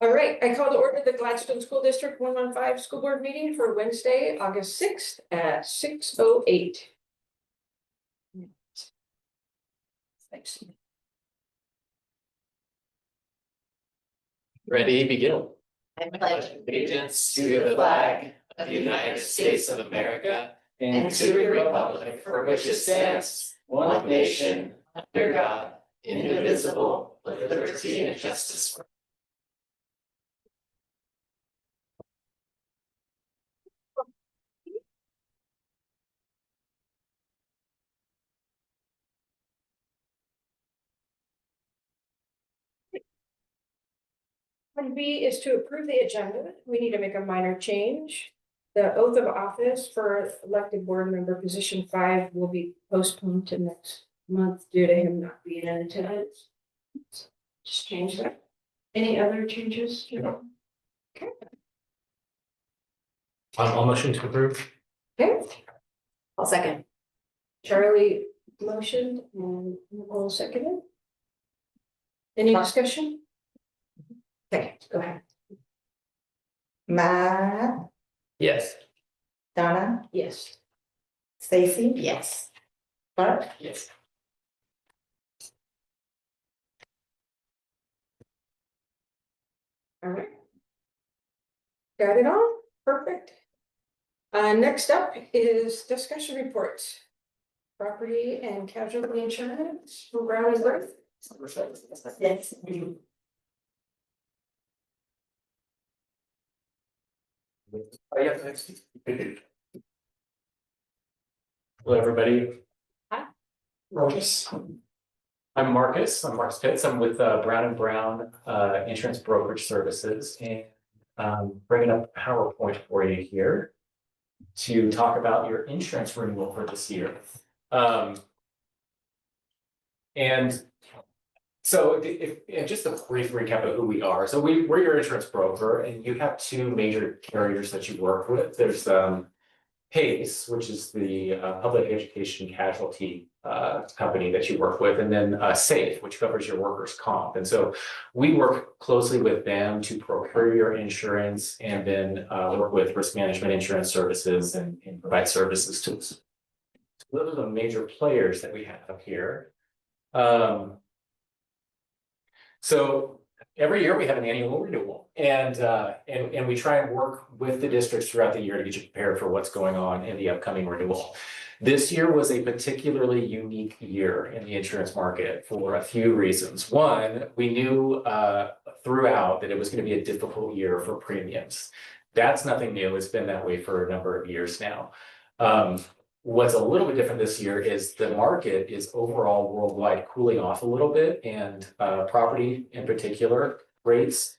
All right, I call to order the Gladstone School District 115 School Board meeting for Wednesday, August 6th at 6:08. Thanks. Ready, begin. I pledge allegiance to the flag of the United States of America and to the republic for which it stands, one nation, under God, indivisible, with liberty and justice for all. Item B is to approve the agenda. We need to make a minor change. The oath of office for elected board member position 5 will be postponed to next month due to him not being in attendance. Just change that. Any other changes? No. Okay. I'll motion to approve. Okay, I'll second. Charlie motioned and Nicole seconded. Any discussion? Okay, go ahead. Matt, Yes. Donna, Yes. Stacy, Yes. Bart, Yes. All right. Got it all? Perfect. Next up is discussion reports. Property and casualty insurance for Brown and Worth. yes. Yeah, thanks. Hello, everybody. Hi. Marcus. I'm Marcus Pitts. I'm with Brown and Brown Insurance Brokerage Services, and bringing up a PowerPoint for you here to talk about your insurance renewal for this year. And so and just a brief recap of who we are. So we're your insurance broker, and you have two major carriers that you work with. There's PACE, which is the public education casualty company that you work with, and then SAFE, which covers your workers' comp. And so we work closely with them to procure your insurance and then work with risk management insurance services and provide services to us. So those are the major players that we have here. So every year we have an annual renewal, and we try and work with the districts throughout the year to get you prepared for what's going on in the upcoming renewal. This year was a particularly unique year in the insurance market for a few reasons. One, we knew throughout that it was going to be a difficult year for premiums. That's nothing new. It's been that way for a number of years now. What's a little bit different this year is the market is overall worldwide cooling off a little bit, and property in particular rates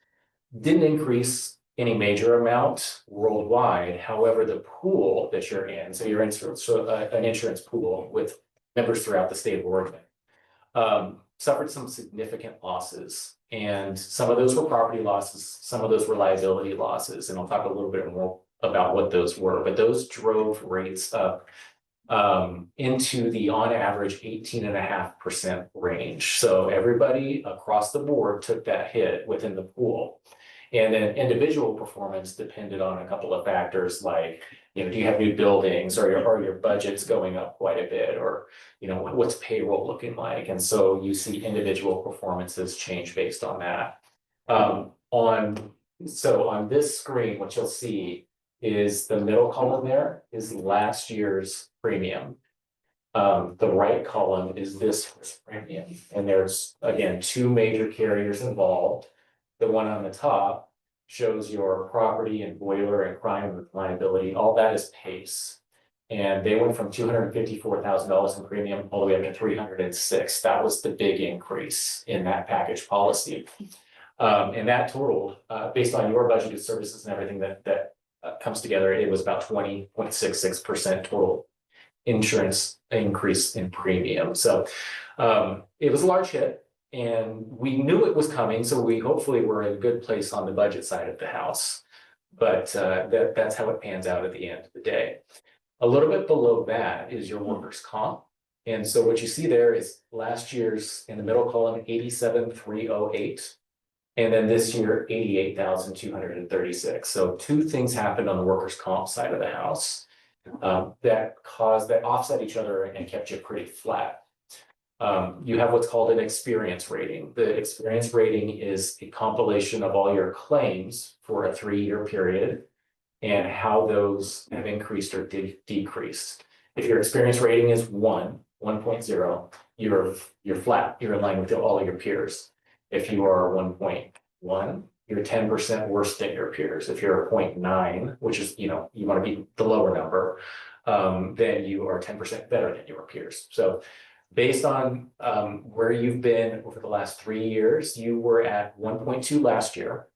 didn't increase any major amount worldwide. However, the pool that you're in, so you're in an insurance pool with members throughout the state of Oregon, suffered some significant losses. And some of those were property losses, some of those were liability losses. And I'll talk a little bit more about what those were, but those drove rates up into the on average 18.5% range. So everybody across the board took that hit within the pool. And then individual performance depended on a couple of factors like, do you have new buildings, or your budget's going up quite a bit, or, what's payroll looking like? And so you see individual performances change based on that. On this screen, what you'll see is the middle column there is last year's premium. The right column is this year's premium. And there's, again, two major carriers involved. The one on the top shows your property and boiler and crime liability. All that is PACE. And they went from $254,000 in premium all the way up to $306,000. That was the big increase in that package policy. And that totaled, based on your budgeted services and everything that comes together, it was about 20.66% total insurance increase in premium. So it was a large hit, and we knew it was coming. So we hopefully were in a good place on the budget side of the house. But that's how it pans out at the end of the day. A little bit below that is your workers' comp. And so what you see there is last year's, in the middle column, 87,308. And then this year, 88,236. So two things happened on the workers' comp side of the house. That offset each other and kept you pretty flat. You have what's called an experience rating. The experience rating is a compilation of all your claims for a 3-year period and how those have increased or decreased. If your experience rating is 1.0, you're flat, you're in line with all of your peers. If you are 1.1, you're 10% worse than your peers. If you're a 0.9, which is, you want to be the lower number, then you are 10% better than your peers. So based on where you've been over the last 3 years, you were at 1.2 last year.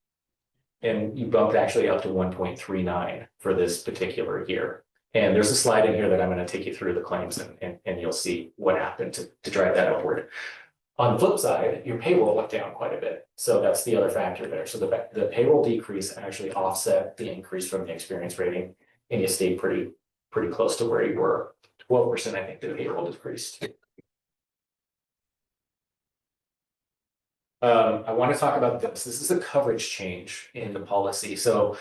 And you bumped actually up to 1.39 for this particular year. And there's a slide in here that I'm going to take you through the claims and you'll see what happened to drive that upward. On the flip side, your payroll went down quite a bit. So that's the other factor there. So the payroll decrease actually offset the increase from the experience rating, and you stayed pretty close to where you were. 12%, I think, the payroll decreased. I want to talk about this. This is a coverage change in the policy. So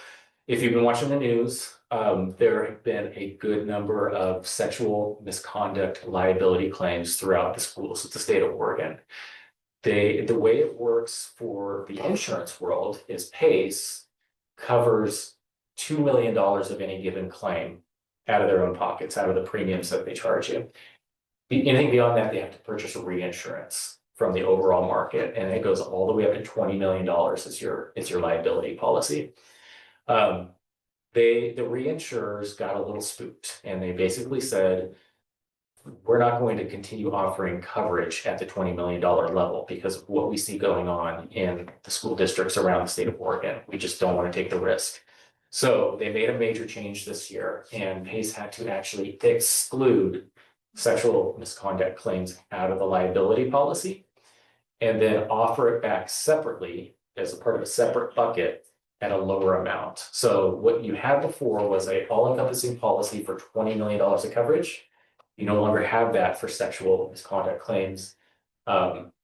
if you've been watching the news, there have been a good number of sexual misconduct liability claims throughout the schools of the state of Oregon. The way it works for the insurance world is PACE covers $2 million of any given claim out of their own pockets, out of the premiums that they charge you. Anything beyond that, they have to purchase a reinsurance from the overall market, and it goes all the way up to $20 million is your liability policy. The reinsurers got a little spooked, and they basically said, we're not going to continue offering coverage at the $20 million level because of what we see going on in the school districts around the state of Oregon. We just don't want to take the risk. So they made a major change this year, and PACE had to actually exclude sexual misconduct claims out of the liability policy and then offer it back separately as a part of a separate bucket at a lower amount. So what you had before was a all-encompassing policy for $20 million of coverage. You no longer have that for sexual misconduct claims.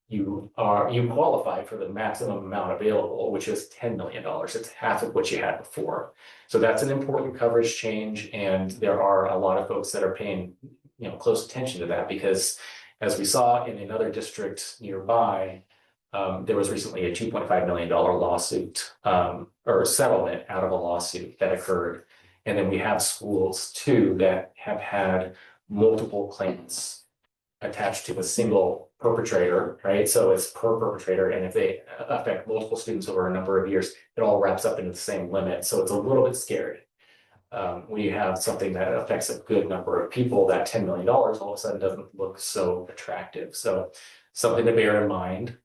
You qualify for the maximum amount available, which is $10 million. It's half of what you had before. So that's an important coverage change, and there are a lot of folks that are paying close attention to that, because as we saw in another district nearby, there was recently a $2.5 million lawsuit or settlement out of a lawsuit that occurred. And then we have schools too that have had multiple claims attached to a single perpetrator, right? So it's per perpetrator, and if they affect multiple students over a number of years, it all wraps up into the same limit. So it's a little bit scary. When you have something that affects a good number of people, that $10 million all of a sudden doesn't look so attractive. So something to bear in mind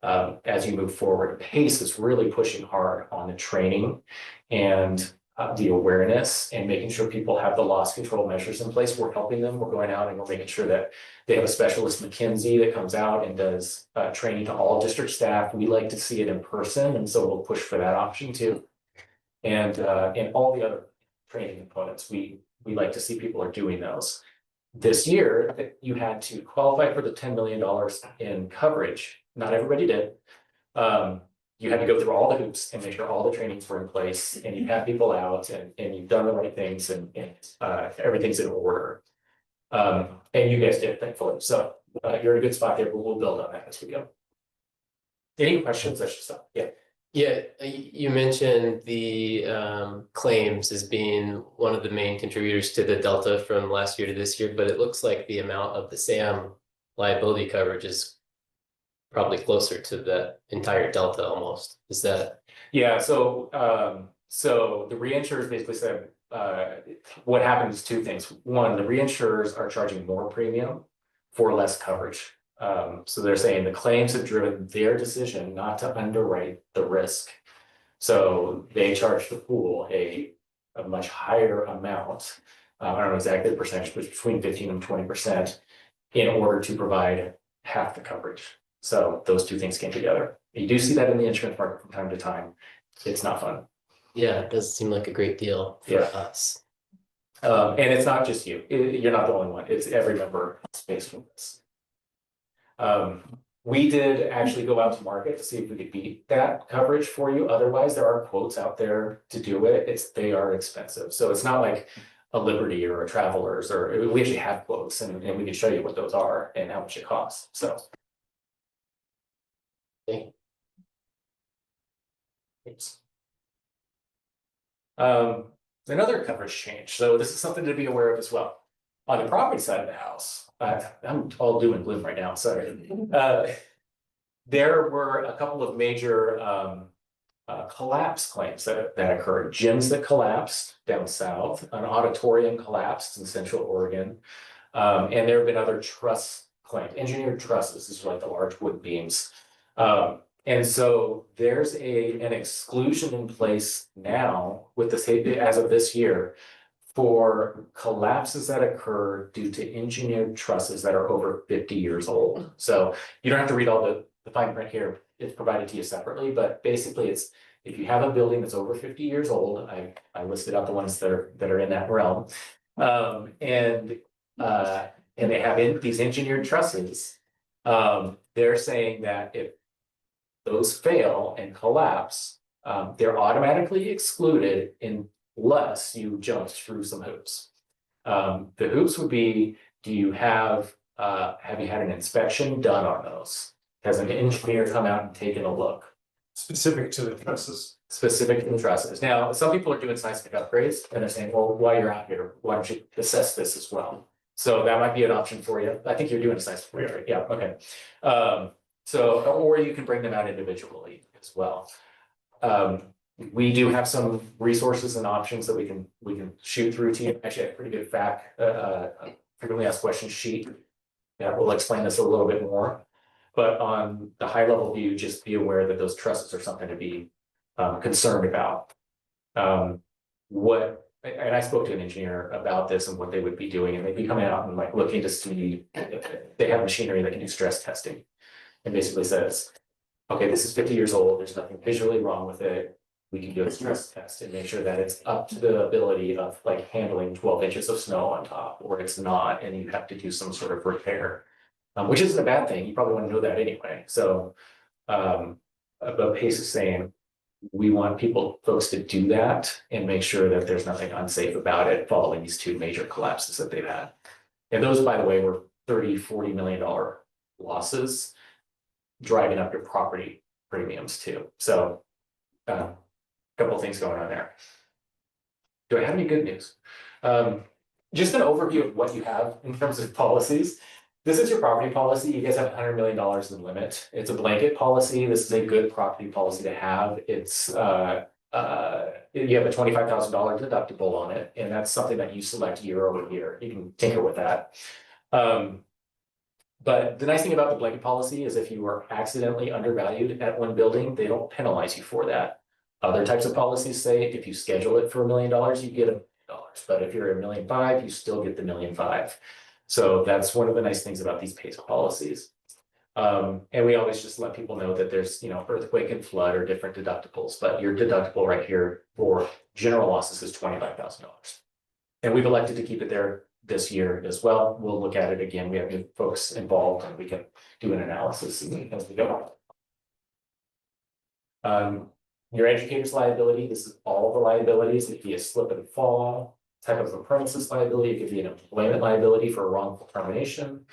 as you move forward. PACE is really pushing hard on the training and the awareness and making sure people have the loss control measures in place. We're helping them. We're going out and we're making sure that they have a specialist, McKinsey, that comes out and does training to all district staff. We like to see it in person, and so we'll push for that option too. And all the other training components, we like to see people are doing those. This year, you had to qualify for the $10 million in coverage. Not everybody did. You had to go through all the hoops and make sure all the trainings were in place, and you have people out, and you've done the right things, and everything's in order. And you guys did, thankfully. So you're in a good spot there, but we'll build on that as we go. Any questions? I should stop. Yeah. Yeah, you mentioned the claims as being one of the main contributors to the delta from last year to this year, but it looks like the amount of the SAM liability coverage is probably closer to the entire delta almost. Is that? Yeah, so the reinsurers basically said what happened is two things. One, the reinsurers are charging more premium for less coverage. So they're saying the claims have driven their decision not to underwrite the risk. So they charge the pool a much higher amount. I don't know exactly the percentage, but between 15 and 20% in order to provide half the coverage. So those two things came together. You do see that in the insurance market from time to time. It's not fun. Yeah, it does seem like a great deal for us. And it's not just you. You're not the only one. It's every member faced with this. We did actually go out to market to see if we could beat that coverage for you. Otherwise, there are quotes out there to do it. They are expensive. So it's not like a Liberty or a Travelers, or we actually have quotes and we can show you what those are and how much it costs. So. Oops. Another coverage change. So this is something to be aware of as well. On the property side of the house, I'm all doom and gloom right now, sorry. There were a couple of major collapse claims that occurred. Gyms that collapsed down south, an auditorium collapsed in Central Oregon. And there have been other truss claims, engineered trusses, these are like the large wood beams. And so there's an exclusion in place now with the state as of this year for collapses that occur due to engineered trusses that are over 50 years old. So you don't have to read all the fine print here. It's provided to you separately, but basically it's if you have a building that's over 50 years old, I listed out the ones that are in that realm. And they have these engineered trusses. They're saying that if those fail and collapse, they're automatically excluded unless you jumped through some hoops. The hoops would be, have you had an inspection done on those? Has an engineer come out and taken a look? Specific to the trusses. Specific to the trusses. Now, some people are doing seismic upgrades and they're saying, well, while you're out here, why don't you assess this as well? So that might be an option for you. I think you're doing a seismic upgrade, yeah, okay. Or you can bring them out individually as well. We do have some resources and options that we can shoot through to you. Actually, I have a pretty good frequently asked questions sheet. Yeah, we'll explain this a little bit more. But on the high level view, just be aware that those trusses are something to be concerned about. And I spoke to an engineer about this and what they would be doing, and they'd be coming out and like looking to see if they have machinery that can do stress testing. And basically says, okay, this is 50 years old, there's nothing visually wrong with it. We can do a stress test and make sure that it's up to the ability of like handling 12 inches of snow on top, or it's not, and you have to do some sort of repair. Which isn't a bad thing, you probably want to know that anyway. So, but Pace is saying, we want folks to do that and make sure that there's nothing unsafe about it following these two major collapses that they've had. And those, by the way, were $30–40 million losses, driving up your property premiums too. So, a couple of things going on there. Do I have any good news? Just an overview of what you have in terms of policies. This is your property policy. You guys have $100 million in limit. It's a blanket policy. This is a good property policy to have. It's you have a $25,000 deductible on it, and that's something that you select year over year. You can tinker with that. But the nice thing about the blanket policy is if you are accidentally undervalued at one building, they don't penalize you for that. Other types of policies say if you schedule it for $1 million, you get $1 million. But if you're at $1.5 million, you still get the $1.5 million. So that's one of the nice things about these PACE policies. And we always just let people know that there's, earthquake and flood or different deductibles, but your deductible right here for general losses is $25,000. And we've elected to keep it there this year as well. We'll look at it again. We have new folks involved and we can do an analysis as we go. Your educator's liability, this is all the liabilities. It could be a slip and fall type of a premises liability. It could be an employment liability for a wrongful termination.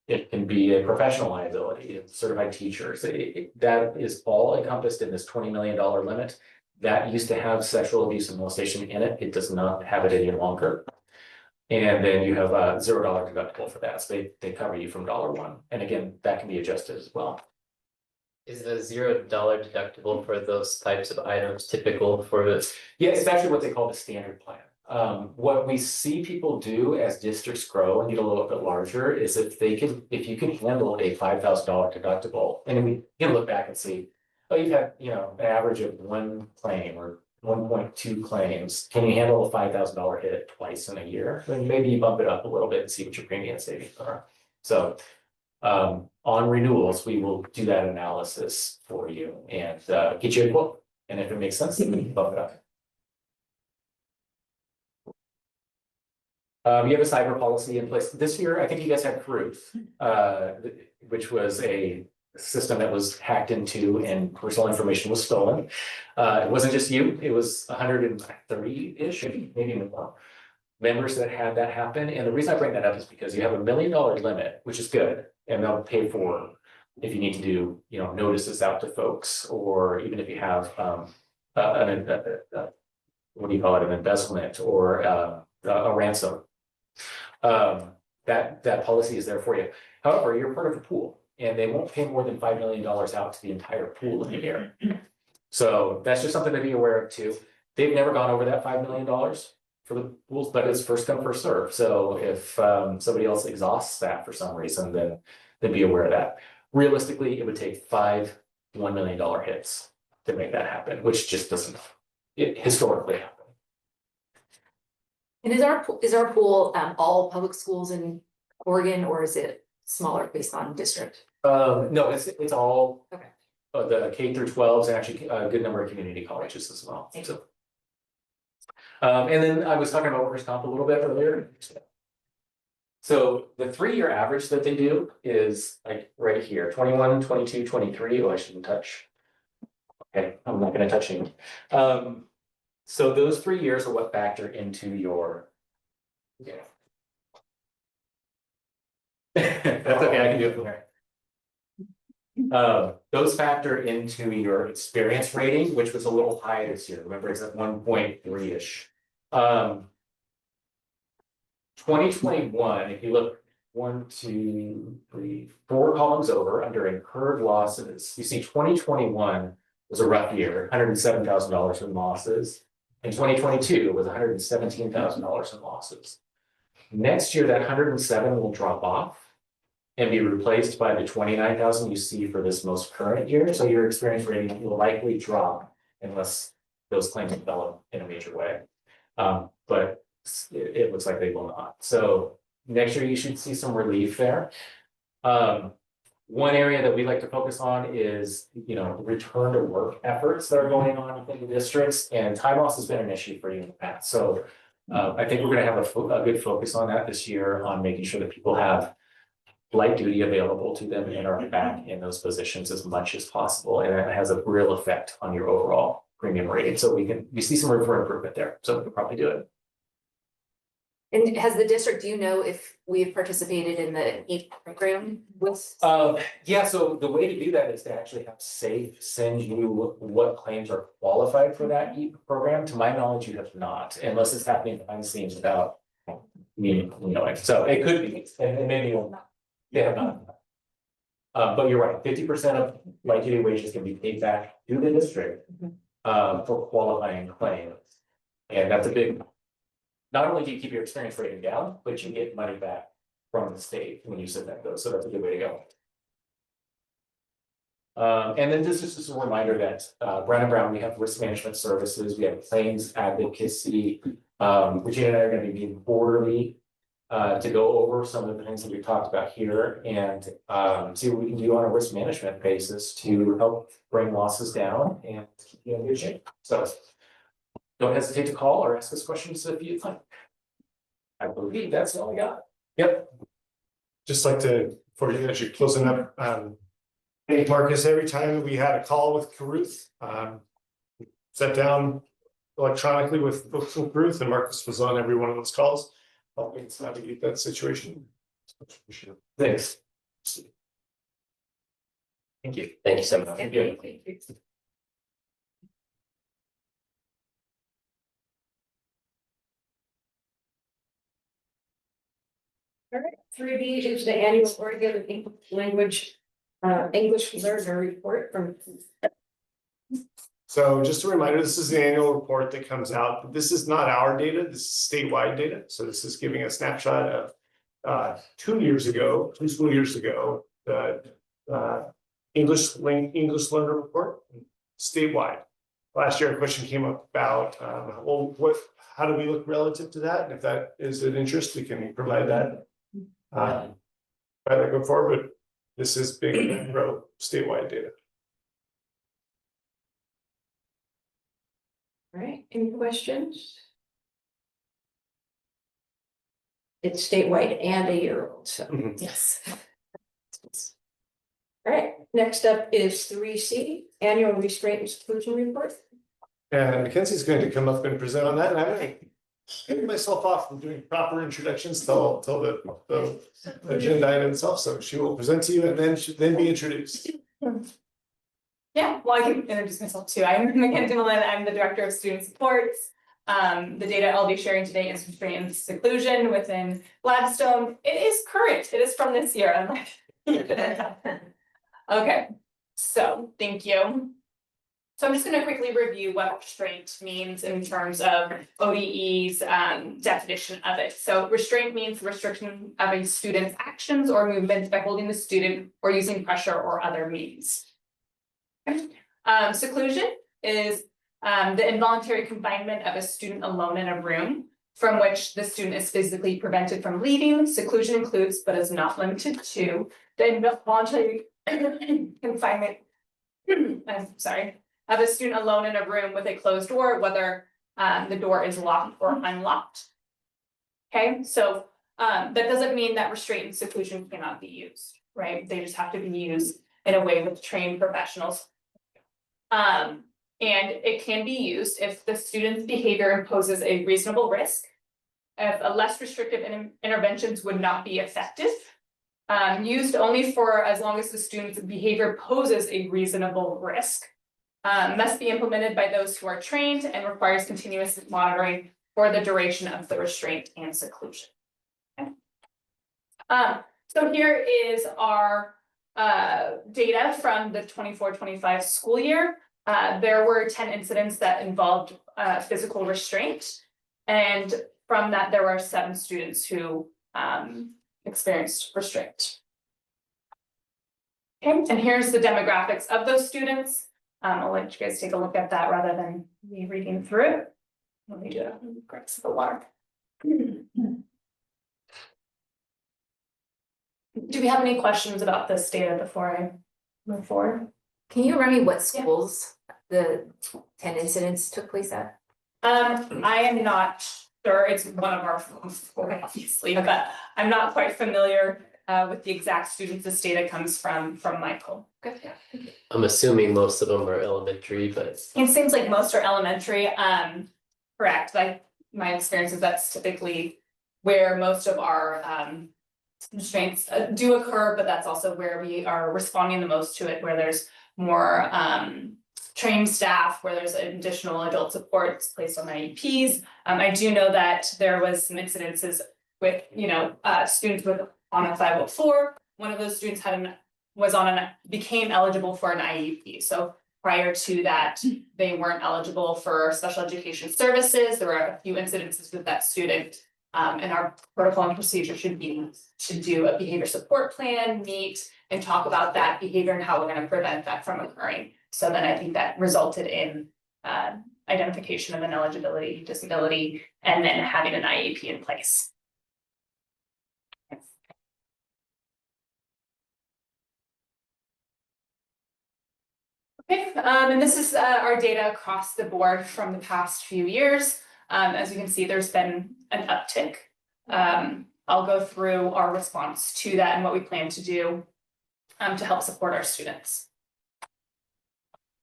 It can be a professional liability, certified teachers. That is all encompassed in this $20 million limit. That used to have sexual abuse and molestation in it. It does not have it any longer. And then you have a $0 deductible for that. So they cover you from $1. And again, that can be adjusted as well. Is the $0 deductible for those types of items typical for this? Yeah, it's actually what they call the standard plan. What we see people do as districts grow and get a little bit larger is if you can handle a $5,000 deductible, and we can look back and see, oh, you've had, an average of one claim or 1.2 claims. Can you handle a $5,000 hit twice in a year? Then maybe you bump it up a little bit and see what your premium savings are. So, on renewals, we will do that analysis for you and get you a quote. And if it makes sense, then we can bump it up. You have a cyber policy in place. This year, I think you guys had Cruise, which was a system that was hacked into and personal information was stolen. It wasn't just you, it was 130-ish, maybe even more members that had that happen. And the reason I bring that up is because you have $1 million limit, which is good, and they'll pay for if you need to do, notices out to folks, or even if you have what do you call it, an embezzlement or a ransom. That policy is there for you. However, you're part of the pool, and they won't pay more than $5 million out to the entire pool in a year. So that's just something to be aware of too. They've never gone over that $5 million for the pools, but it's first come, first serve. So if somebody else exhausts that for some reason, then be aware of that. Realistically, it would take 5 $1 million hits to make that happen, which just doesn't historically happen. And is our pool all public schools in Oregon, or is it smaller based on district? No, it's all. Okay. The K through 12s and actually a good number of community colleges as well. So. And then I was talking about workers' comp a little bit earlier. So the 3-year average that they do is like right here, 21, 22, 23. Oh, I shouldn't touch. Okay, I'm not gonna touch any. So those 3 years are what factor into your. Yeah. That's okay, I can do it from here. Those factor into your experience rating, which was a little high this year. Remember, it's at 1.3-ish. 2021, if you look 1, 2, 3, 4 columns over under incurred losses, you see 2021 was a rough year, $107,000 in losses. And 2022 was $117,000 in losses. Next year, that 107 will drop off and be replaced by the 29,000 you see for this most current year. So your experience rating will likely drop unless those claims develop in a major way. But it looks like they will not. So next year you should see some relief there. One area that we like to focus on is, return to work efforts that are going on within the districts, and time loss has been an issue for you in the past. So I think we're going to have a good focus on that this year, on making sure that people have light duty available to them and are back in those positions as much as possible. And that has a real effect on your overall premium rating. So we see some room for improvement there. So we'll probably do it. And has the district, do you know if we've participated in the EAP program with? Yeah, so the way to do that is to actually have SAFE send you what claims are qualified for that EAP program. To my knowledge, you have not, unless it's happening behind the scenes without me knowing. So it could be, and maybe you'll not. They have not. But you're right, 50% of light duty wages can be paid back to the district for qualifying claims. And that's a big. Not only do you keep your experience rating down, but you get money back from the state when you submit those. So that's a good way to go. And then this is just a reminder that Brown & Brown, we have risk management services, we have claims advocacy. Regina and I are going to be meeting quarterly to go over some of the things that we talked about here and see what we can do on a risk management basis to help bring losses down and keep you in good shape. So don't hesitate to call or ask us questions if you'd like. I believe that's all I got. Yep. Just like to, before you, as you're closing up, hey, Marcus, every time we had a call with Caruth, sat down electronically with folks from Caruth, and Marcus was on every one of those calls, helping us navigate that situation. Thanks. Thank you. Thank you so much. Thank you. All right, 3B is the annual Oregon English language, English learner report from. So just a reminder, this is the annual report that comes out, but this is not our data, this is statewide data. So this is giving a snapshot of 2 years ago, 2 school years ago, the English learner report statewide. Last year, a question came up about, how do we look relative to that? And if that is of interest, we can provide that. Go forward, but this is big statewide data. All right, any questions? it's statewide and a year old, so. Yes. All right, next up is 3C, annual restraint and seclusion report. And Mackenzie's going to come up and present on that, and I'm gonna get myself off from doing proper introductions till the agenda item itself, so she will present to you and then be introduced. Yeah, well, I can introduce myself too. I'm Mackenzie Mullen. I'm the Director of Student Supports. The data I'll be sharing today is restraint and seclusion within Gladstone. It is current. It is from this year. I'm like, okay, so thank you. So I'm just going to quickly review what restraint means in terms of ODE's definition of it. So restraint means restriction of a student's actions or movements by holding the student or using pressure or other means. Seclusion is the involuntary confinement of a student alone in a room from which the student is physically prevented from leaving. Seclusion includes, but is not limited to, the involuntary confinement, I'm sorry, of a student alone in a room with a closed door, whether the door is locked or unlocked. Okay, so that doesn't mean that restraint and seclusion cannot be used, right? They just have to be used in a way with trained professionals. And it can be used if the student's behavior imposes a reasonable risk, if a less restrictive interventions would not be effective. Used only for as long as the student's behavior poses a reasonable risk. Must be implemented by those who are trained and requires continuous monitoring for the duration of the restraint and seclusion. Okay. So here is our data from the 24-25 school year. There were 10 incidents that involved physical restraint, and from that there were 7 students who experienced restraint. Okay, and here's the demographics of those students. I'll let you guys take a look at that rather than me reading through it. Let me do it. Grab some water. Do we have any questions about this data before I move forward? Can you remind me what schools the 10 incidents took place at? I am not sure. It's one of our schools, obviously, but I'm not quite familiar with the exact students. This data comes from Michael. Good. I'm assuming most of them are elementary, but It seems like most are elementary. Correct. Like my experience is that's typically where most of our restraints do occur, but that's also where we are responding the most to it, where there's more trained staff, where there's additional adult supports placed on IEPs. I do know that there was some incidences with, students on a 504. One of those students became eligible for an IEP. So prior to that, they weren't eligible for special education services. There were a few incidences with that student. And our protocol and procedure should do a behavior support plan, meet and talk about that behavior and how we're going to prevent that from occurring. So then I think that resulted in identification of an eligibility disability and then having an IEP in place. Okay, and this is our data across the board from the past few years. As you can see, there's been an uptick. I'll go through our response to that and what we plan to do to help support our students.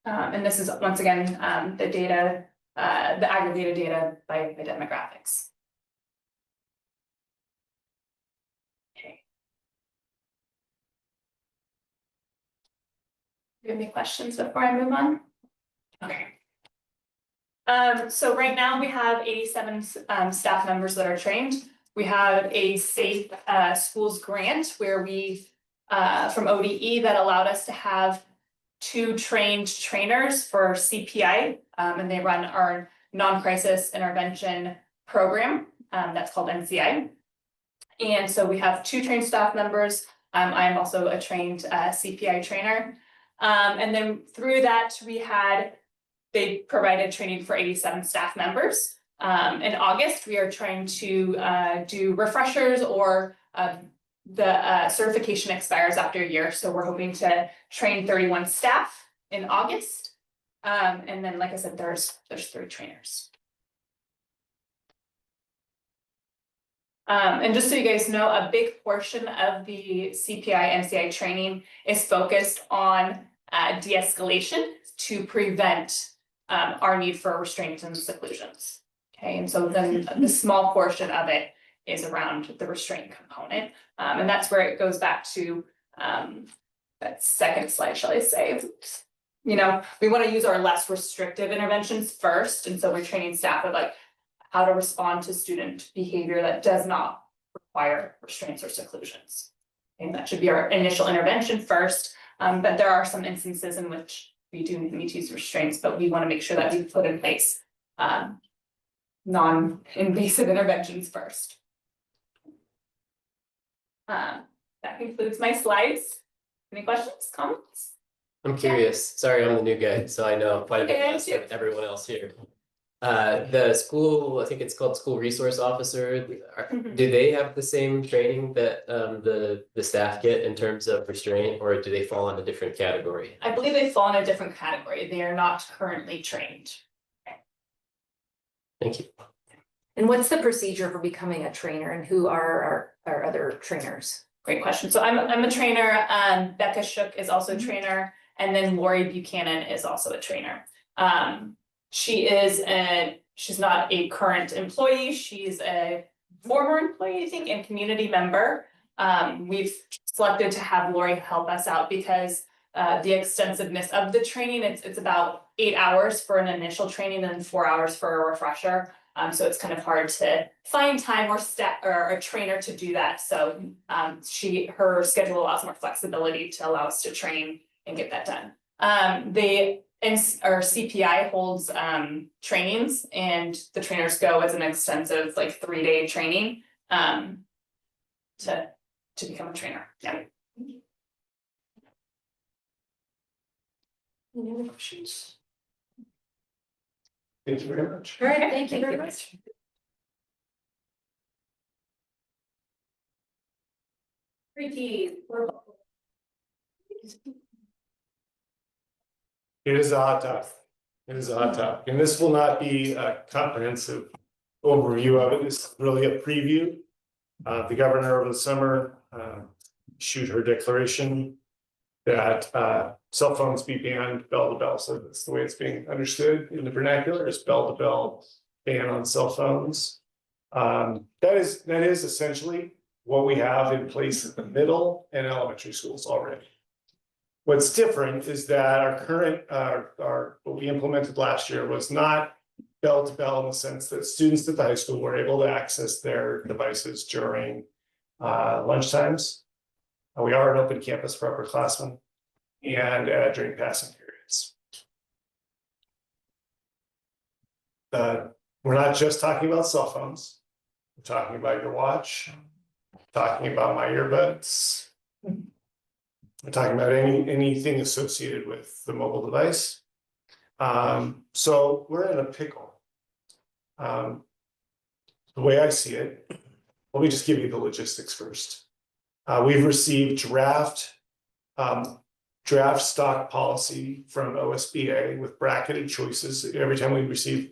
And this is once again the data, the aggregated data by demographics. Okay. Do you have any questions before I move on? Okay. So right now we have 87 staff members that are trained. We have a Safe Schools grant where we from ODE that allowed us to have 2 trained trainers for CPI, and they run our non-crisis intervention program that's called NCI. And so we have 2 trained staff members. I am also a trained CPI trainer. And then through that they provided training for 87 staff members. In August, we are trying to do refreshers or the certification expires after a year. So we're hoping to train 31 staff in August. And then, like I said, there's 3 trainers. And just so you guys know, a big portion of the CPI, MCI training is focused on de-escalation to prevent our need for restraints and seclusions. Okay, and so then the small portion of it is around the restraint component. And that's where it goes back to that second slide, shall I say? You know, we want to use our less restrictive interventions first, and so we're training staff of like how to respond to student behavior that does not require restraints or seclusions. And that should be our initial intervention first, but there are some instances in which we do need to use restraints, but we want to make sure that we put in place non-invasive interventions first. That concludes my slides. Any questions, comments? I'm curious, sorry, I'm the new guy, so I know quite a bit Okay, less yeah. than everyone else here. The school, I think it's called school resource officer, do they have the same training that the staff get in terms of restraint, or do they fall in a different category? I believe they fall in a different category. They are not currently trained. Thank you. And what's the procedure for becoming a trainer and who are our other trainers? Great question. So I'm a trainer. Becca Shook is also a trainer, and then Lori Buchanan is also a trainer. She's not a current employee. She's a former employee, I think, and community member. We've selected to have Lori help us out because the extensiveness of the training, it's about 8 hours for an initial training and 4 hours for a refresher. So it's kind of hard to find time or a trainer to do that. So her schedule allows more flexibility to allow us to train and get that done. Our CPI holds trainings, and the trainers go as an extensive like 3-day training to become a trainer. Yeah. Any other questions? Thank you very much. All right, thank you very much. Ricky, It is a hot topic. It is a hot topic, and this will not be a comprehensive overview of it. This is really a preview. The governor over the summer issued her declaration that cell phones be banned bell to bell. So that's the way it's being understood in the vernacular, is bell to bell ban on cell phones. That is essentially what we have in place at the middle and elementary schools already. What's different is that our current, what we implemented last year was not bell to bell in the sense that students at the high school were able to access their devices during lunchtimes. We are an open campus for upperclassmen and during passing periods. We're not just talking about cell phones. We're talking about your watch, talking about my earbuds. We're talking about anything associated with the mobile device. So we're in a pickle. The way I see it, let me just give you the logistics first. We've received draft stock policy from OSBA with bracketed choices. Every time we receive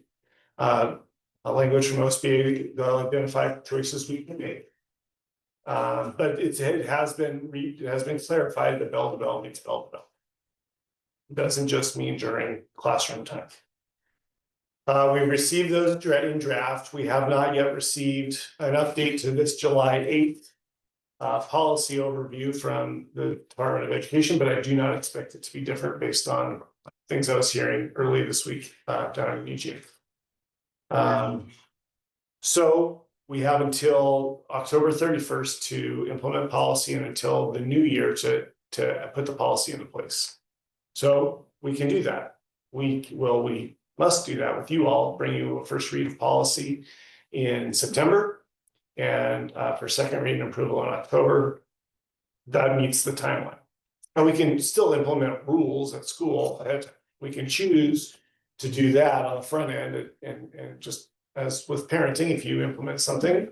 a language from OSBA, they'll identify choices we can make. But it has been clarified that bell to bell means bell to bell. It doesn't just mean during classroom time. We received those in draft. We have not yet received an update to this July 8th policy overview from the Department of Education, but I do not expect it to be different based on things I was hearing early this week down in Eugene. So we have until October 31st to implement policy and until the new year to put the policy into place. So we can do that. We must do that with you all, bring you a first read of policy in September and for second read and approval in October. That meets the timeline. And we can still implement rules at school ahead of time. We can choose to do that on the front end and just as with parenting, if you implement something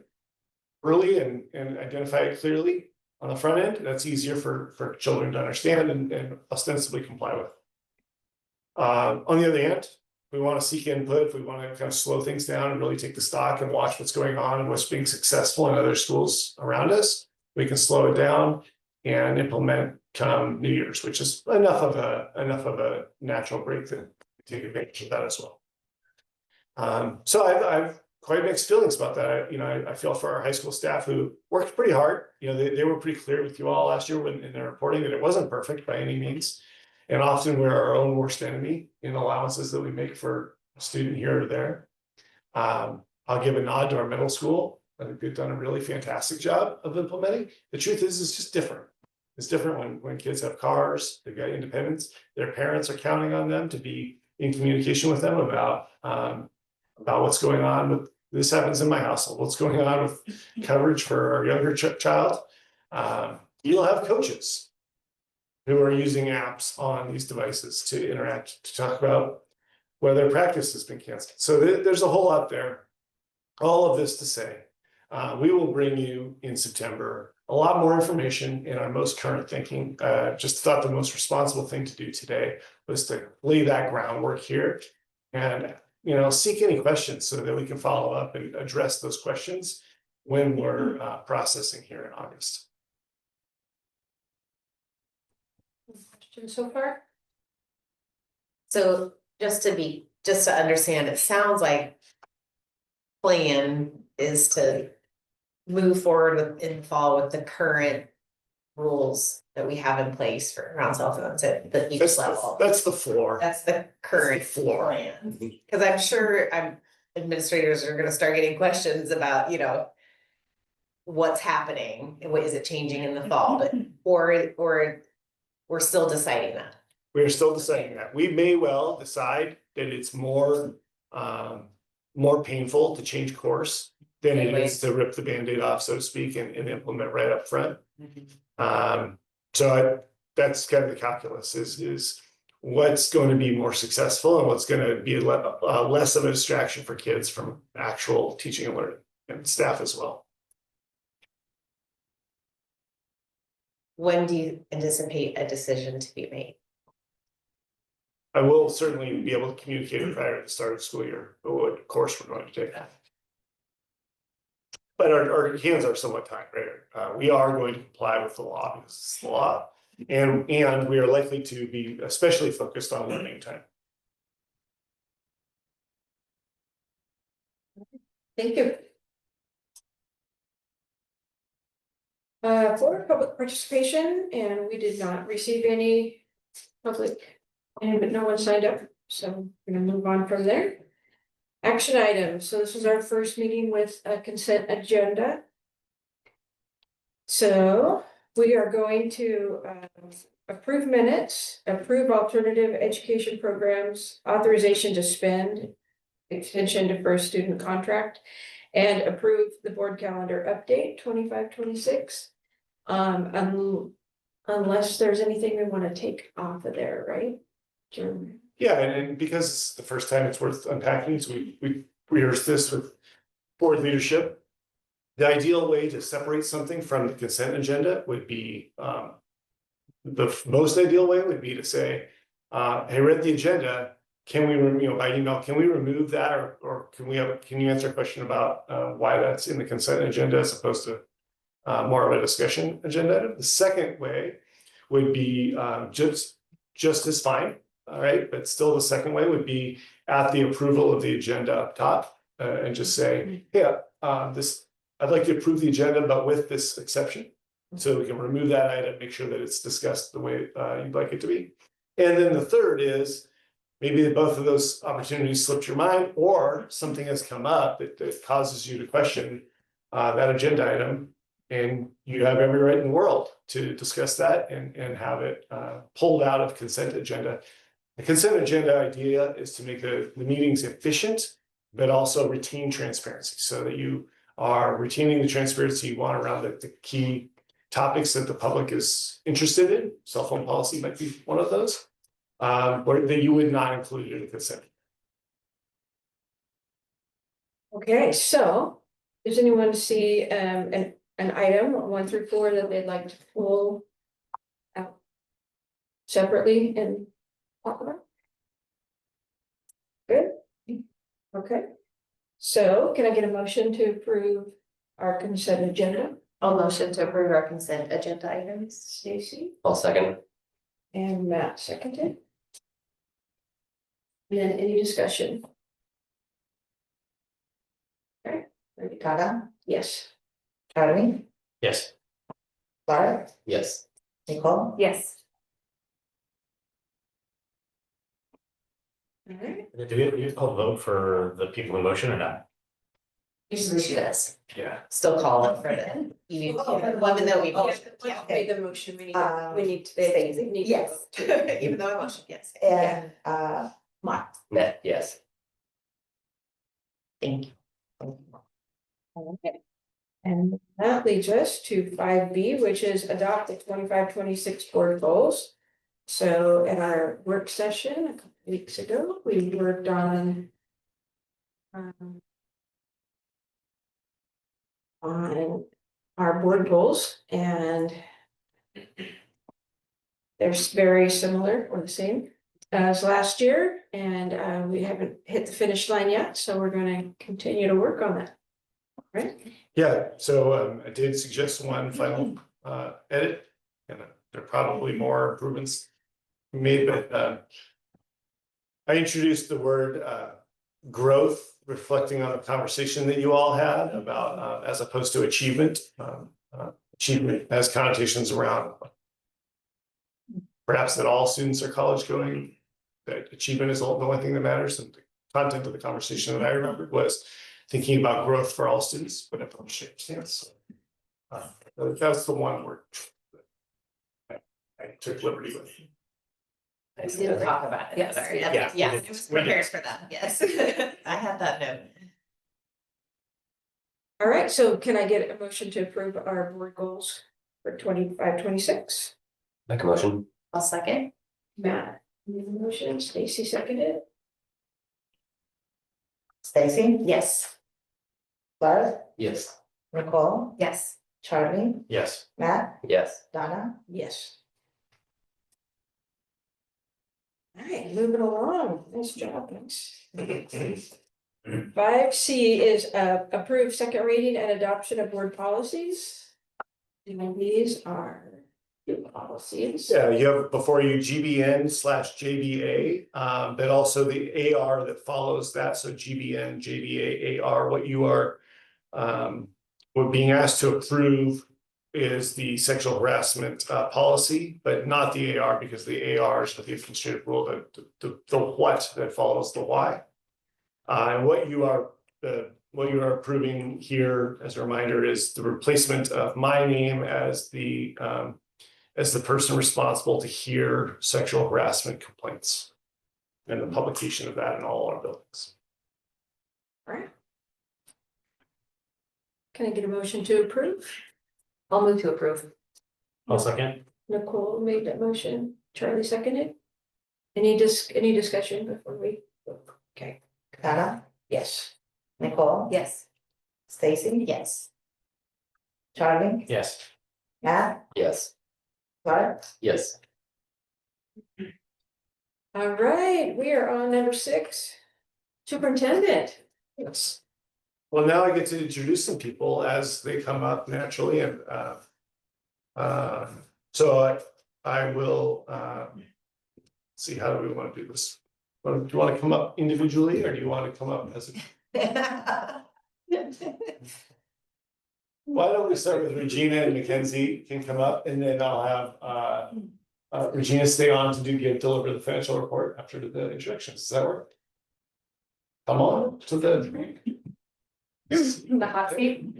early and identify it clearly on the front end, that's easier for children to understand and ostensibly comply with. On the other hand, we want to seek input, if we want to kind of slow things down and really take the stock and watch what's going on and what's being successful in other schools around us, we can slow it down and implement come New Year's, which is enough of a natural break to take advantage of that as well. So I've quite mixed feelings about that. I feel for our high school staff who worked pretty hard. They were pretty clear with you all last year in their reporting that it wasn't perfect by any means. And often we're our own worst enemy in allowances that we make for a student here or there. I'll give a nod to our middle school. I think they've done a really fantastic job of implementing. The truth is, it's just different. It's different when kids have cars, they've got independence, their parents are counting on them to be in communication with them about what's going on with, this happens in my household, what's going on with coverage for our younger child. You'll have coaches who are using apps on these devices to interact, to talk about whether practice has been canceled. So there's a whole lot there. All of this to say, we will bring you in September a lot more information in our most current thinking. Just thought the most responsible thing to do today was to lay that groundwork here and seek any questions so that we can follow up and address those questions when we're processing here in August. Questions so far? So just to understand, it sounds like plan is to move forward in the fall with the current rules that we have in place for around cell phones at the each level. That's the floor. That's the current floor. plan. Because I'm sure administrators are gonna start getting questions about, what's happening and what is it changing in the fall, but or we're still deciding that. We're still deciding that. We may well decide that it's more painful to change course than it is to rip the Band-Aid off, so to speak, and implement right up front. That's kind of the calculus is what's going to be more successful and what's going to be less of a distraction for kids from actual teaching and learning, and staff as well. When do you anticipate a decision to be made? I will certainly be able to communicate it prior to the start of the school year, what course we're going to take. But our hands are somewhat tied, right? We are going to comply with the law because it's the law, and we are likely to be especially focused on learning time. Thank you. For public participation, and we did not receive any public, but no one signed up, so we're gonna move on from there. Action items, so this is our first meeting with a consent agenda. So we are going to approve minutes, approve alternative education programs, authorization to spend, extension to first student contract, and approve the board calendar update 25-26. Unless there's anything we want to take off of there, right? Jeremy? Yeah, and because it's the first time, it's worth unpacking, so we rehearsed this with board leadership. The ideal way to separate something from the consent agenda would be, the most ideal way would be to say, hey, read the agenda, can we, by email, can we remove that, or can you answer a question about why that's in the consent agenda as opposed to more of a discussion agenda? The second way would be just as fine. All right, but still the second way would be at the approval of the agenda up top and just say, yeah, I'd like to approve the agenda, but with this exception. So we can remove that item, make sure that it's discussed the way you'd like it to be. And then the third is maybe both of those opportunities slipped your mind, or something has come up that causes you to question that agenda item. And you have every right in the world to discuss that and have it pulled out of consent agenda. The consent agenda idea is to make the meetings efficient, but also retain transparency so that you are retaining the transparency you want around the key topics that the public is interested in. Cell phone policy might be one of those, or that you would not include in the consent. Okay, so does anyone see an item 1 through 4 that they'd like to pull out separately and talk about? Good. Okay. So can I get a motion to approve our consent agenda? I'll motion to approve our consent agenda items. Stacy I'll second. and Matt seconded. And then any discussion? Okay, ready? Gaga, Yes. Charlie, Yes. Clark, Yes. Nicole. Yes. All right. Do you call vote for the people in motion or not? Usually she does. Yeah. Still call it for the, even though we. Yeah, made the motion, we need to. Stacey, need to yes, vote too. even though I motion, yes. Yeah. And, Mark, Matt, yes. thank you. Okay. And that leads us to 5B, which is adopt the 25-26 board goals. So in our work session a couple weeks ago, we worked on our board goals, and they're very similar or the same as last year, and we haven't hit the finish line yet, so we're gonna continue to work on that. Right? Yeah, so I did suggest one final edit, and there are probably more improvements made, but I introduced the word growth, reflecting on the conversation that you all had about as opposed to achievement. Achievement has connotations around perhaps that all students are college going, that achievement is the only thing that matters, and the content of the conversation that I remembered was thinking about growth for all students, whatever circumstance. That's the one word I took liberty with. We didn't talk about it. Yes. Sorry. Yeah. Yeah, it was prepared for that, yes. I had that note. All right, so can I get a motion to approve our board goals for 25-26? Make a motion. I'll second. Matt, made the motion, Stacy seconded. Stacy? Yes. Clark, Yes. Nicole, Yes. Charlie, Yes. Matt, Yes. Donna. Yes. All right, moving along, nice job, thanks. 5C is approve second reading and adoption of board policies. And these are new policies. Yeah, you have before you GBN/JBA, but also the AR that follows that, so GBN, JBA, AR, what you are. What being asked to approve is the sexual harassment policy, but not the AR, because the AR is the administrative rule, the what that follows the why. And what you are approving here, as a reminder, is the replacement of my name as the person responsible to hear sexual harassment complaints. And the publication of that in all our buildings. All right. Can I get a motion to approve? I'll move to approve. I'll second. Nicole made that motion, Charlie seconded. Any discussion before we? Okay, Donna, yes. Nicole. Yes. Stacy? Yes. Charlie, Yes. Matt, Yes. Clark. Yes. All right, we are on number 6. Superintendent. Yes. Well, now I get to introduce some people as they come up naturally, and so I will see, how do we want to do this? Do you want to come up individually, or do you want to come up as a? Why don't we start with Regina, and Mackenzie can come up, and then I'll have Regina stay on to deliver the financial report after the introductions. Does that work? Come on to the. The hot seat.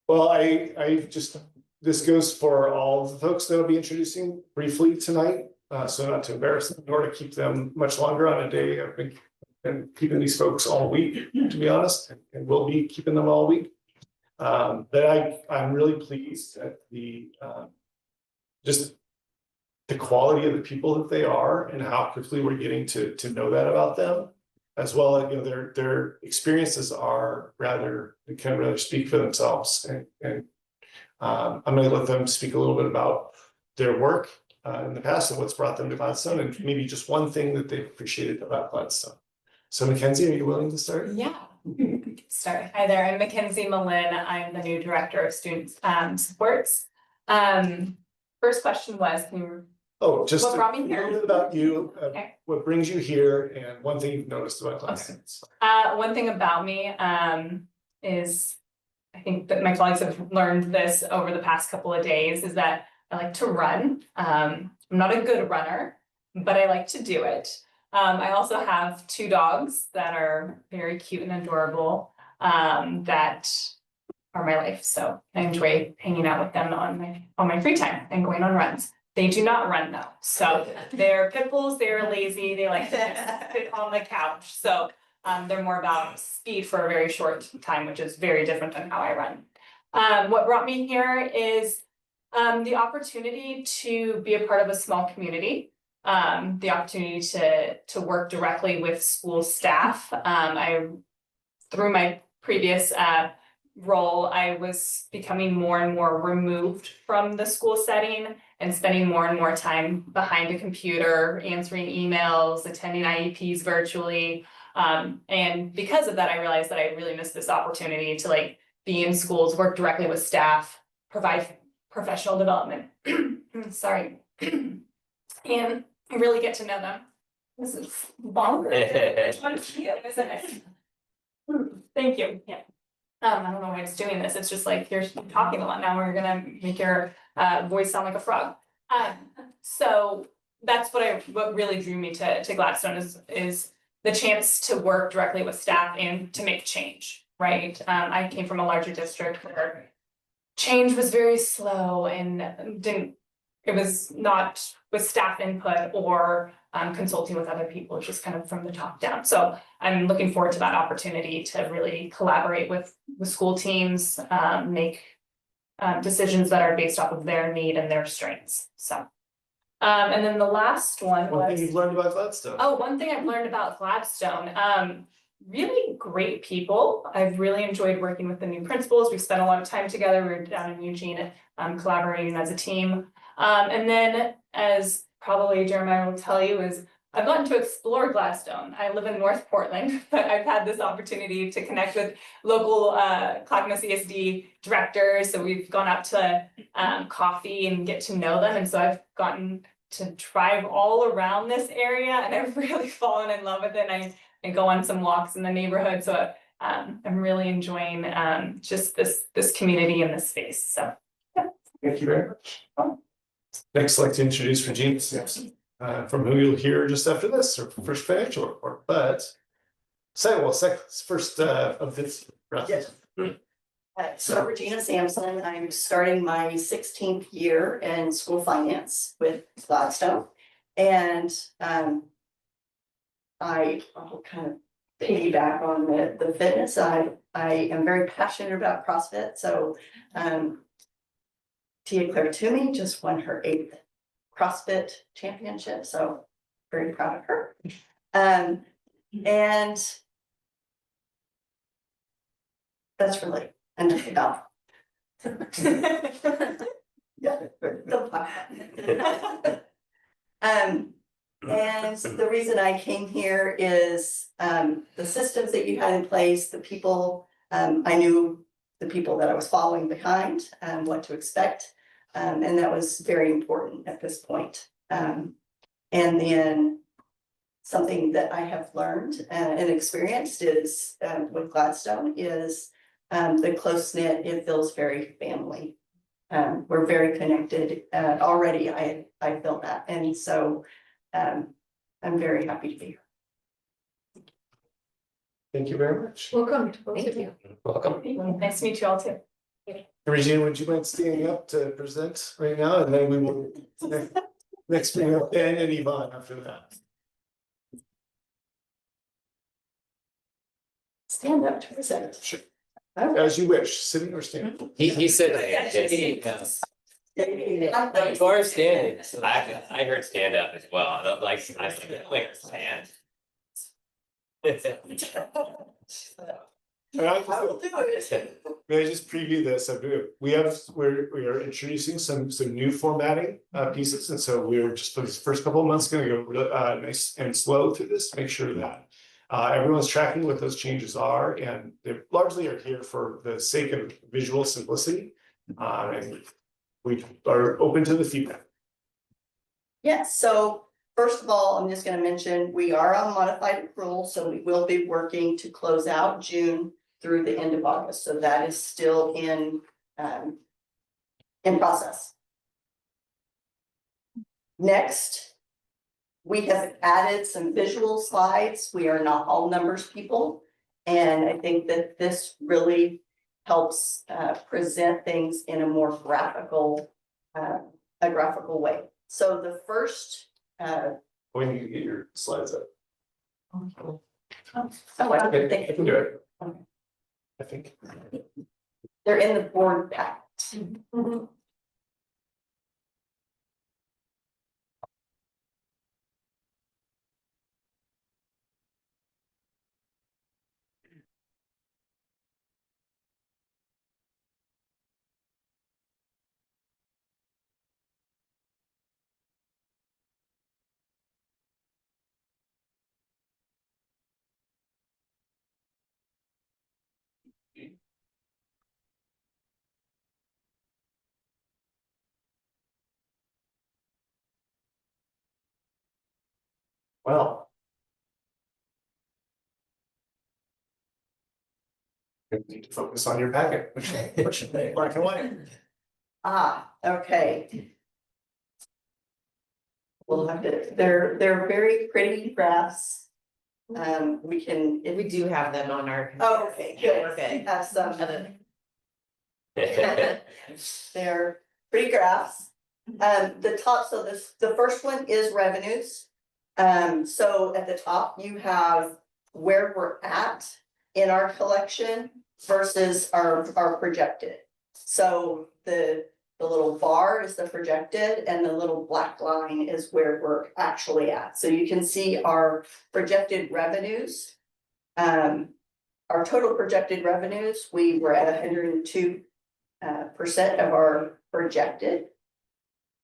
Well, I just, this goes for all of the folks that I'll be introducing briefly tonight, so not to embarrass them, nor to keep them much longer on a day. I've been keeping these folks all week, to be honest, and will be keeping them all week. But I'm really pleased at the just the quality of the people that they are and how quickly we're getting to know that about them. As well as, their experiences are they can rather speak for themselves, and I'm gonna let them speak a little bit about their work, in the past and what's brought them to Gladstone, and maybe just one thing that they've appreciated about Gladstone. So Mackenzie, are you willing to start? Yeah. Sorry, hi there, I'm Mackenzie Malin, I'm the new Director of Student Supports. First question was, can you, Oh, just What a brought me little here? bit about you, Okay. what brings you here, and one thing you've noticed about Gladstone. one thing about me is, I think that my colleagues have learned this over the past couple of days, is that I like to run. I'm not a good runner, but I like to do it. I also have 2 dogs that are very cute and adorable, that are my life. So I enjoy hanging out with them on my free time and going on runs. They do not run though. So they're pit bulls, they're lazy, they like to just sit on the couch. So they're more about speed for a very short time, which is very different than how I run. What brought me here is the opportunity to be a part of a small community. The opportunity to work directly with school staff. Through my previous role, I was becoming more and more removed from the school setting and spending more and more time behind a computer, answering emails, attending IEPs virtually. And because of that, I realized that I really missed this opportunity to like be in schools, work directly with staff, provide professional development. Sorry. And really get to know them. This is bonkers. What cute, isn't it? Thank you, yeah. I don't know why it's doing this, it's just like, you're talking a lot now, we're gonna make your voice sound like a frog. So that's what really drew me to Gladstone is the chance to work directly with staff and to make change, right? I came from a larger district where change was very slow and it was not with staff input or consulting with other people, just kind of from the top down. So I'm looking forward to that opportunity to really collaborate with school teams, make decisions that are based off of their need and their strengths. So, and then the last one One thing was, you've learned about Gladstone. oh, one thing I've learned about Gladstone, really great people. I've really enjoyed working with the new principals. We've spent a lot of time together. We were down in Eugene, collaborating as a team. And then, as probably Jeremiah will tell you, is I've gotten to explore Gladstone. I live in North Portland, but I've had this opportunity to connect with local Clackamas ESD directors. So we've gone out to coffee and get to know them. And so I've gotten to drive all around this area and I've really fallen in love with it. And I go on some walks in the neighborhood. So I'm really enjoying just this community and this space. So Thank you very much. Next, I'd like to introduce Regina Sampson, from who you'll hear just after this, her first financial report, but first of this. Yes. So Regina Sampson, I'm starting my 16th year in school finance with Gladstone. And I'll kind of piggyback on the fitness. I am very passionate about CrossFit. So Tia Claire Toomey just won her 8th CrossFit championship. So very proud of her. And that's really enough about. Yeah. And the reason I came here is the systems that you had in place, the people, I knew the people that I was following behind, what to expect. And that was very important at this point. And then something that I have learned and experienced is with Gladstone is the close-knit, it feels very family. We're very connected. Already I feel that. And so I'm very happy to be here. Thank you very much. Welcome to both of you. Welcome. nice to meet you all too. Regina, would you mind standing up to present right now, and then we will next bring up Ben and Yvonne after that. Stand up to present. Sure. As you wish, sitting or standing. He said. Or standing, I heard stand up as well, I don't like, I stand. I will do it. May I just preview this? We are introducing some new formatting pieces, and so we're just for this first couple of months gonna go nice and slow through this, to make sure that everyone's tracking what those changes are, and they largely are here for the sake of visual simplicity. And we are open to the feedback. Yes, so first of all, I'm just gonna mention, we are on modified accrual, so we will be working to close out June through the end of August, so that is still in process. Next, we have added some visual slides. We are not all numbers people. And I think that this really helps present things in a more graphical way. So the first When you get your slides up. oh, I can do it. Okay. I think. they're in the board pack. Well. You need to focus on your packet, which black and white. Okay. We'll have to, they're very pretty graphs. We can, if We we do have them on our. Oh, okay, Yeah, good. we're good. Have some, Other- they're pretty graphs. The top, so the first one is revenues. So at the top, you have where we're at in our collection versus our projected. So the little bar is the projected and the little black line is where we're actually at. So you can see our projected revenues. Our total projected revenues, we were at 102% of our projected.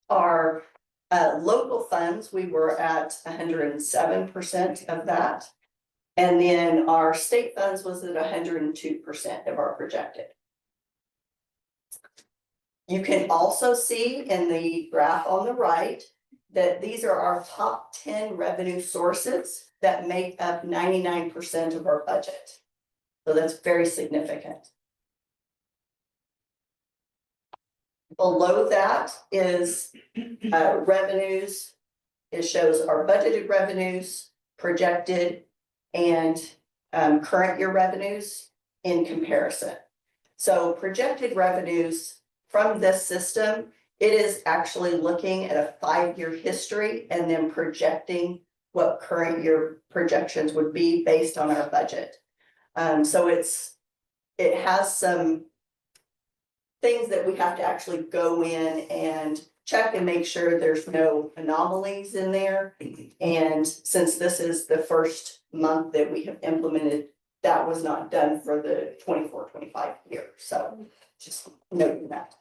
Our local funds, we were at 107% of that. And then our state funds was at 102% of our projected. You can also see in the graph on the right that these are our top 10 revenue sources that make up 99% of our budget. So that's very significant. Below that is revenues. It shows our budgeted revenues, projected, and current year revenues in comparison. So projected revenues from this system, it is actually looking at a 5-year history and then projecting what current year projections would be based on our budget. So it has some things that we have to actually go in and check and make sure there's no anomalies in there. And since this is the first month that we have implemented, that was not done for the 24-25 year. So just noting that.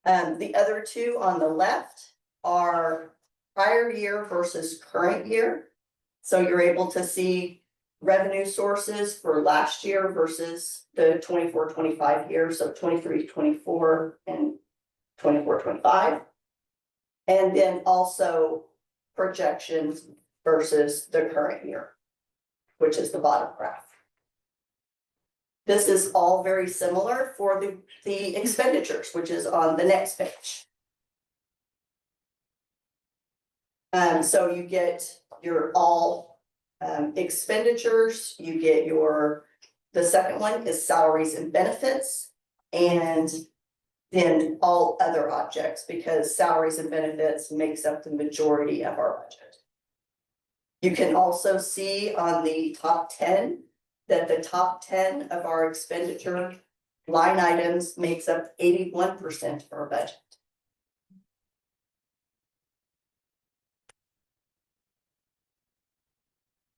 The other two on the left are prior year versus current year. So you're able to see revenue sources for last year versus the 24-25 year, so 23-24 and 24-25. And then also projections versus the current year, which is the bottom graph. This is all very similar for the expenditures, which is on the next page. So you get your all expenditures, you get the second one is salaries and benefits, and then all other objects, because salaries and benefits makes up the majority of our budget. You can also see on the top 10 that the top 10 of our expenditure line items makes up 81% of our budget.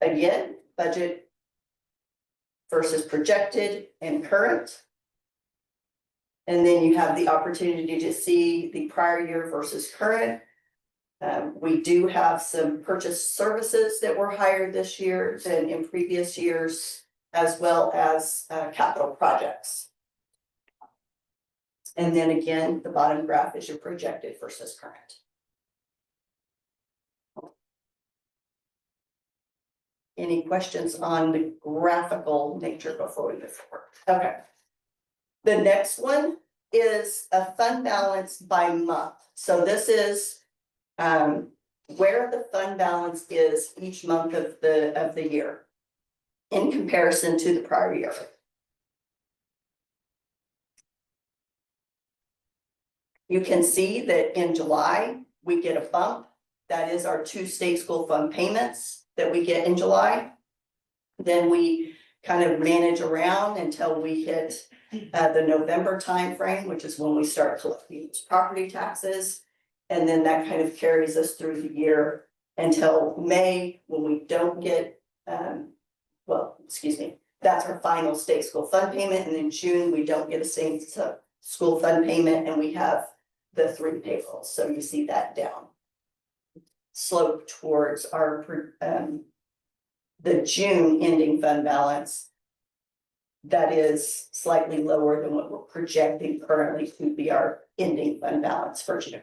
Again, budget versus projected and current. And then you have the opportunity to see the prior year versus current. We do have some purchase services that were higher this year than in previous years, as well as capital projects. And then again, the bottom graph is your projected versus current. Any questions on the graphical nature before we move forward? Okay. The next one is a fund balance by month. So this is where the fund balance is each month of the year in comparison to the prior year. You can see that in July, we get a bump. That is our 2 state school fund payments that we get in July. Then we kind of manage around until we hit the November timeframe, which is when we start collecting those property taxes. And then that kind of carries us through the year until May, when we don't get, that's our final state school fund payment. And in June, we don't get a state school fund payment, and we have the 3 payrolls. So you see that down slope towards our the June ending fund balance. That is slightly lower than what we're projecting currently to be our ending fund balance for June.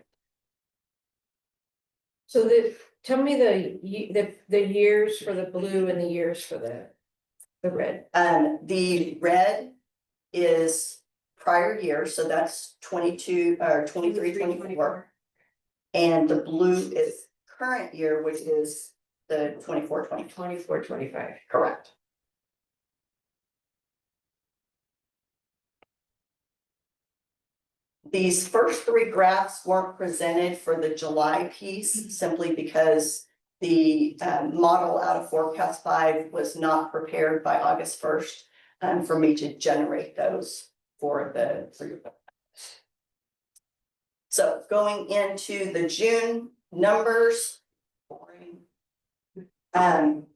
So tell me the years for the blue and the years for the red. The red is prior year, so that's 22 or 23, 24. And the blue is current year, which is the 24, 25. 24, 25. Correct. These first 3 graphs weren't presented for the July piece simply because the model out of Forecast 5 was not prepared by August 1st for me to generate those for your. So going into the June numbers. I'm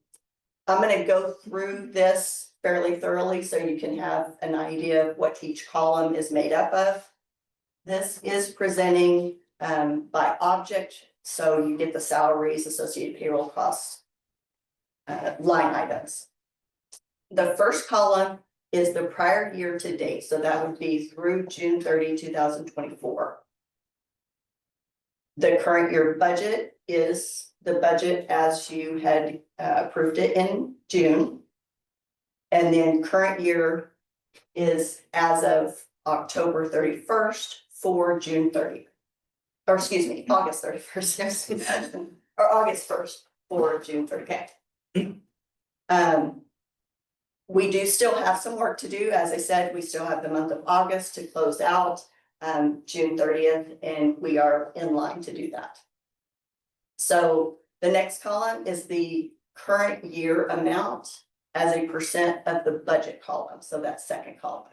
gonna go through this fairly thoroughly so you can have an idea of what each column is made up of. This is presenting by object, so you get the salaries, associated payroll costs, line items. The first column is the prior year to date, so that would be through June 30, 2024. The current year budget is the budget as you had approved it in June. And then current year is as of October 31st for June 30th. Or excuse me, August 31st. Or August 1st for June 30th. We do still have some work to do. As I said, we still have the month of August to close out June 30th, and we are in line to do that. So the next column is the current year amount as a percent of the budget column. So that second column.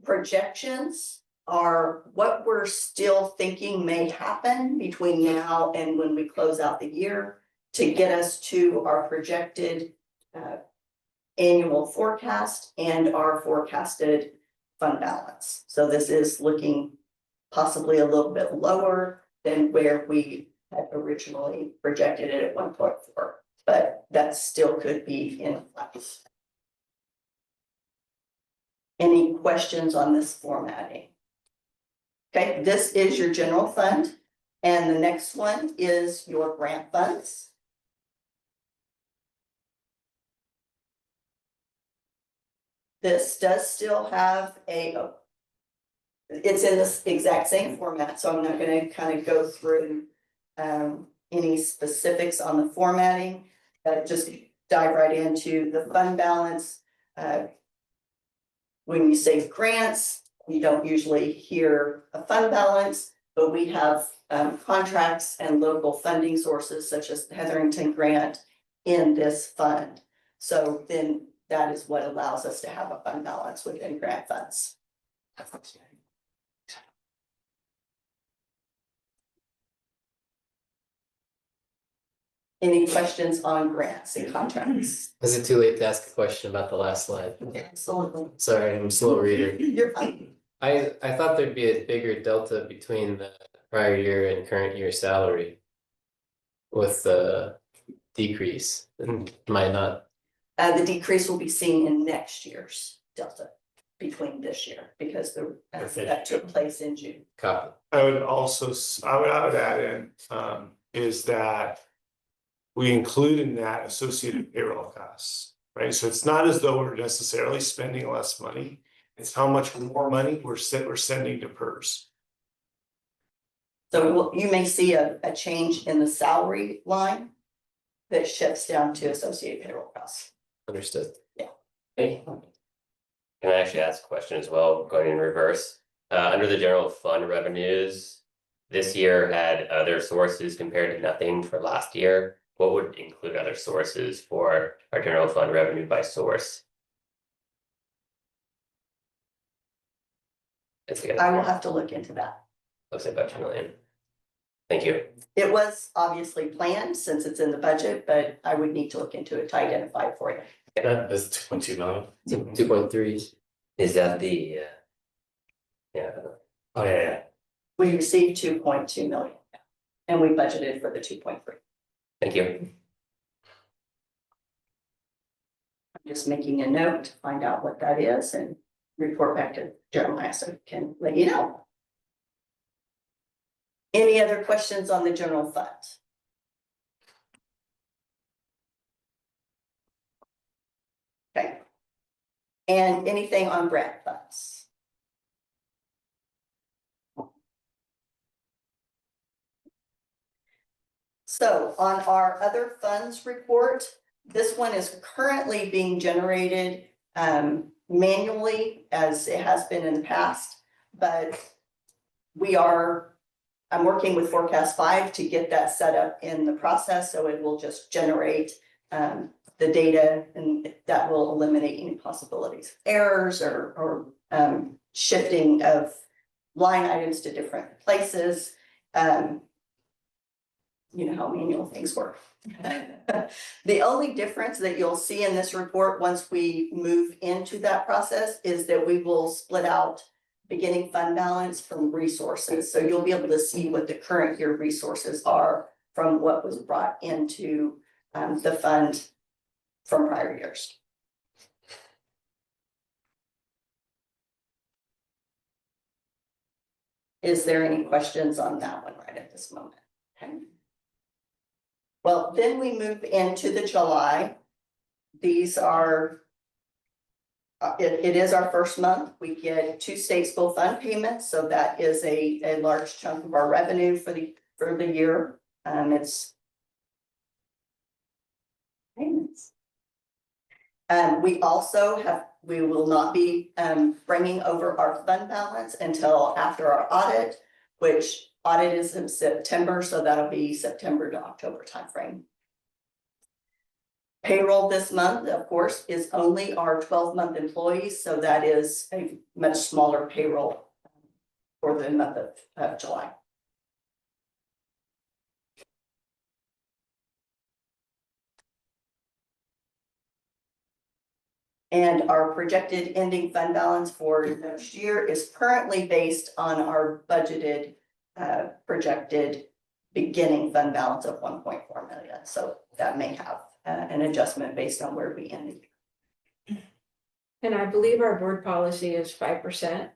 Projections are what we're still thinking may happen between now and when we close out the year to get us to our projected annual forecast and our forecasted fund balance. So this is looking possibly a little bit lower than where we had originally projected it at 1.4, but that still could be in place. Any questions on this formatting? Okay, this is your general fund, and the next one is your grant funds. This does still have it's in this exact same format, so I'm not gonna kind of go through any specifics on the formatting, just dive right into the fund balance. When you say grants, you don't usually hear a fund balance, but we have contracts and local funding sources such as the Hetherington grant in this fund. So then that is what allows us to have a fund balance within grant funds. Any questions on grants and contracts? Is it too late to ask a question about the last slide? Absolutely. Sorry, I'm a slow reader. You're fine. I thought there'd be a bigger delta between the prior year and current year salary. With the decrease, am I not? The decrease will be seen in next year's delta between this year, because that took place in June. Copy. I would also, I would add in, is that we include in that associated payroll costs, right? So it's not as though we're necessarily spending less money. It's how much more money we're sending to PERS. So you may see a change in the salary line that shifts down to associated payroll costs. Understood. Hey, can I actually ask a question as well, going in reverse? Under the general fund revenues, this year had other sources compared to nothing for last year. What would include other sources for our general fund revenue by source? I will have to look into that. Looks like about 2 million. Thank you. It was obviously planned since it's in the budget, but I would need to look into it to identify it for you. That is 2.2 million. 2.3. Is that the? Yeah, Oh, yeah. We received 2.2 million. And we budgeted for the 2.3. thank you. I'm just making a note to find out what that is and report back to Jeremiah so he can let you know. Any other questions on the general fund? Okay. And anything on grant funds? So on our other funds report, this one is currently being generated manually as it has been in the past, but I'm working with Forecast 5 to get that set up in the process, so it will just generate the data, and that will eliminate any possibilities of errors or shifting of line items to different places. You know how manual things work. The only difference that you'll see in this report once we move into that process is that we will split out beginning fund balance from resources. So you'll be able to see what the current year resources are from what was brought into the fund from prior years. Is there any questions on that one right at this moment? Okay. Well, then we move into the July. These are, it is our first month. We get 2 state school fund payments, so that is a large chunk of our revenue for the year. It's payments. We also we will not be bringing over our fund balance until after our audit, which audit is in September, so that'll be September to October timeframe. Payroll this month, of course, is only our 12-month employees, so that is a much smaller payroll for the month of July. And our projected ending fund balance for next year is currently based on our budgeted projected beginning fund balance of 1.4 million. So that may have an adjustment based on where we end the year. And I believe our board policy is 5%,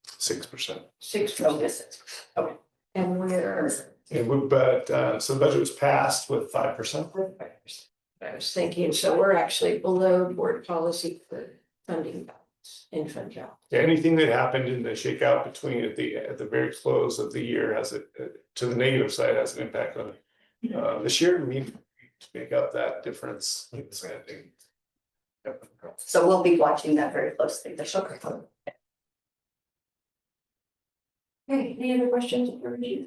6%. 6%. Okay. And we're. So the budget was passed with 5%. I was thinking, so we're actually below board policy for funding balance in fund balance. Yeah, anything that happened in the shakeout between at the very close of the year has to the negative side has an impact on this year. We need to make up that difference in spending. Yep. So we'll be watching that very closely this year. Okay, any other questions for you?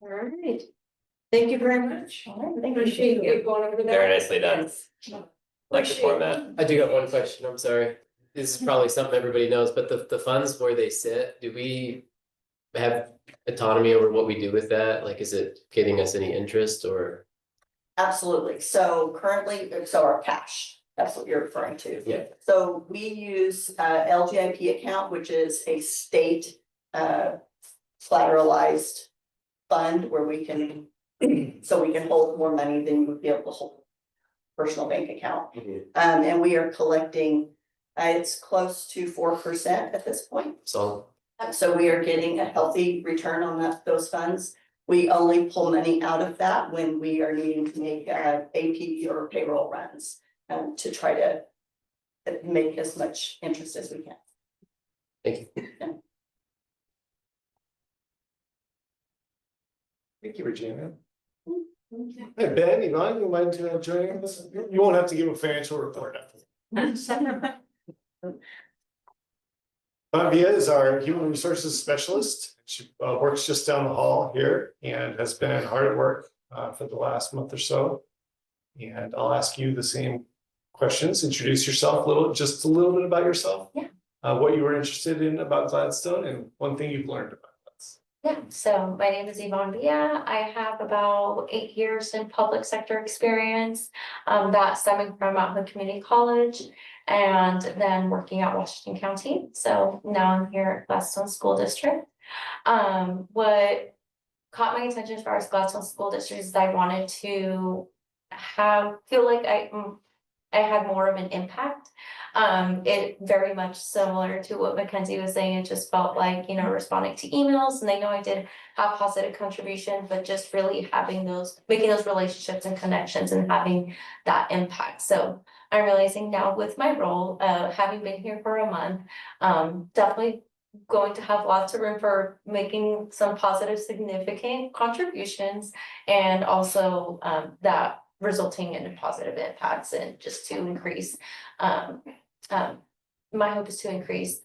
All right. Thank you very much. Appreciate you going over that. Very nicely done. Like the format. I do got one question, I'm sorry. This is probably something everybody knows, but the funds where they sit, do we have autonomy over what we do with that? Like, is it giving us any interest or? Absolutely. So currently, so our cash, that's what you're referring to. Yeah. So we use LGIP account, which is a state collateralized fund where we can, so we can hold more money than you would be able to hold personal bank account. And we are collecting, it's close to 4% at this point. So, So we are getting a healthy return on those funds. We only pull money out of that when we are needing to make AP or payroll runs to try to make as much interest as we can. thank you. Thank you, Regina. Hey, Ben, Yvonne, you mind joining us? You won't have to give a financial report after. Via is our human resources specialist. She works just down the hall here and has been hard at work for the last month or so. And I'll ask you the same questions. Introduce yourself just a little bit about yourself. Yeah. What you were interested in about Gladstone and one thing you've learned about Gladstone. Yeah, so my name is Yvonne Villa. I have about 8 years in public sector experience, that stemming from Mount Hood Community College and then working at Washington County. So now I'm here at Gladstone School District. What caught my attention as far as Gladstone School District is I wanted to feel like I had more of an impact. It very much similar to what Mackenzie was saying. It just felt like, you know, responding to emails, and I know I did have positive contribution, but just really making those relationships and connections and having that impact. So I'm realizing now with my role, having been here for a month, definitely going to have lots of room for making some positive, significant contributions, and also that resulting in positive impacts and just to increase, my hope is to increase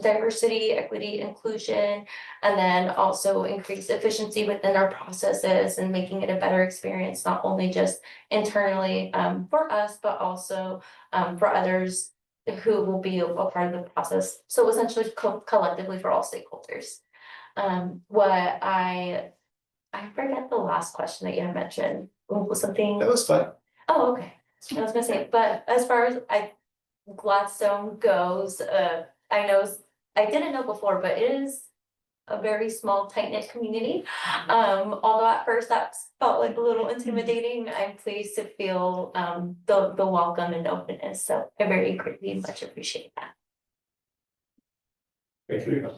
diversity, equity, inclusion, and then also increase efficiency within our processes and making it a better experience, not only just internally for us, but also for others who will be a part of the process. So essentially collectively for all stakeholders. What I forget the last question that you had mentioned. Was something? That was fun. Oh, okay. I was gonna say, but as far as Gladstone goes, I didn't know before, but it is a very small, tight-knit community. Although at first that felt like a little intimidating, I'm pleased to feel the welcome and openness. So I very greatly much appreciate that. Thank you.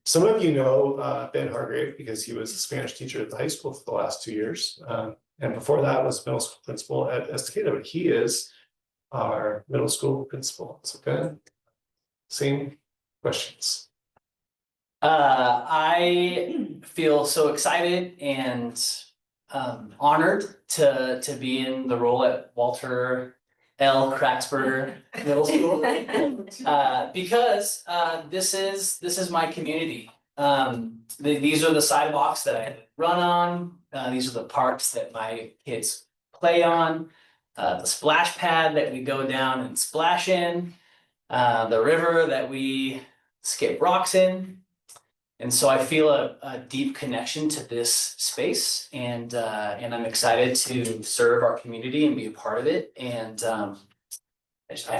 Some of you know Ben Hargrave because he was a Spanish teacher at the high school for the last 2 years. And before that was middle school principal at Estacada, but he is our middle school principal. So Ben, same questions. I feel so excited and honored to be in the role at Walter L. Kraxberger Middle School. Because this is my community. These are the sidewalks that I run on. These are the parks that my kids play on. The splash pad that we go down and splash in. The river that we skate rocks in. And so I feel a deep connection to this space, and I'm excited to serve our community and be a part of it. And I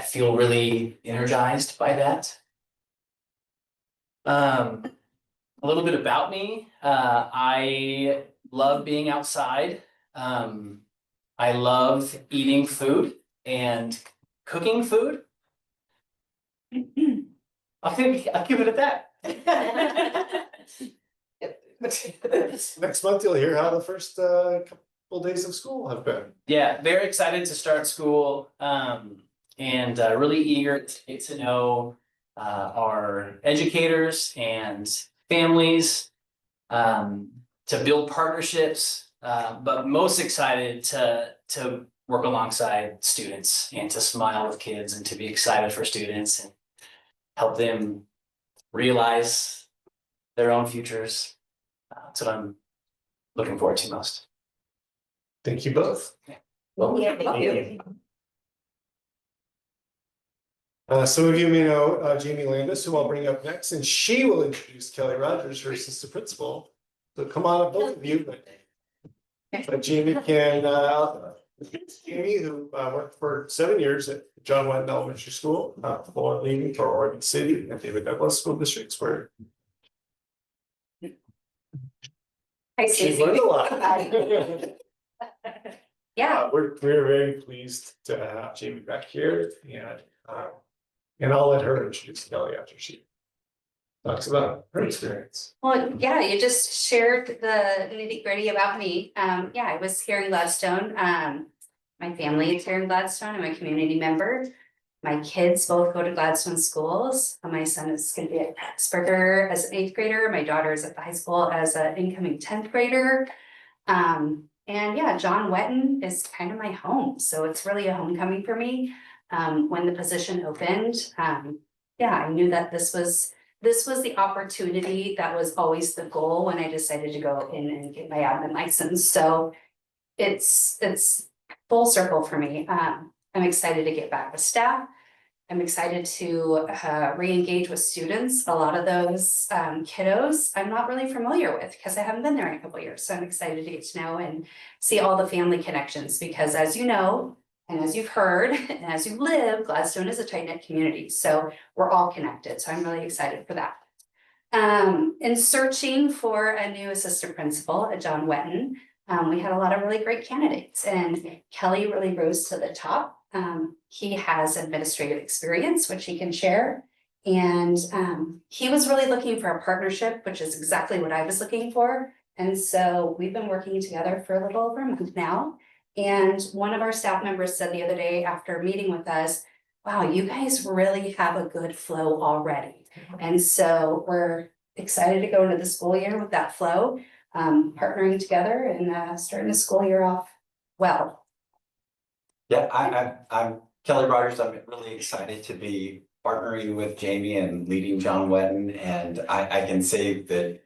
feel really energized by that. A little bit about me. I love being outside. I love eating food and cooking food. I'll give it at that. Next month, you'll hear how the first couple days of school have been. Yeah, very excited to start school, and really eager to get to know our educators and families, to build partnerships, but most excited to work alongside students and to smile with kids and to be excited for students and help them realize their own futures. That's what I'm looking forward to most. Thank you both. Yeah, thank you. Some of you may know Jamie Landis, who I'll bring up next, and she will introduce Kelly Rogers, her assistant principal. So come on up, both of you, but Jamie can, Jamie, who worked for 7 years at John Wetton Elementary School, before leaving for Oregon City and David Douglas School Districts, where Hi, she Stacey. learned a lot. Yeah, We're very pleased to have Jamie back here, and I'll let her introduce Kelly after she talks about her experience. well, yeah, you just shared the nitty-gritty about me. Yeah, I was here in Gladstone. My family is here in Gladstone. I'm a community member. My kids both go to Gladstone schools. My son is gonna be at Praxburger as an 8th grader. My daughter is at the high school as an incoming 10th grader. And yeah, John Wetton is kind of my home, so it's really a homecoming for me. When the position opened, yeah, I knew that this was the opportunity that was always the goal when I decided to go in and get my admin license. So it's full circle for me. I'm excited to get back with staff. I'm excited to re-engage with students. A lot of those kiddos I'm not really familiar with because I haven't been there in a couple of years. So I'm excited to get to know and see all the family connections because as you know, and as you've heard, and as you live, Gladstone is a tight-knit community. So we're all connected. So I'm really excited for that. In searching for a new assistant principal at John Wetton, we had a lot of really great candidates and Kelly really rose to the top. He has administrative experience, which he can share. And he was really looking for a partnership, which is exactly what I was looking for. And so we've been working together for a little over a month now. And one of our staff members said the other day after meeting with us, wow, you guys really have a good flow already. And so we're excited to go into the school year with that flow, partnering together and starting the school year off well. Yeah, I'm Kelly Rogers. I'm really excited to be partnering with Jamie and leading John Wetton. And I can say that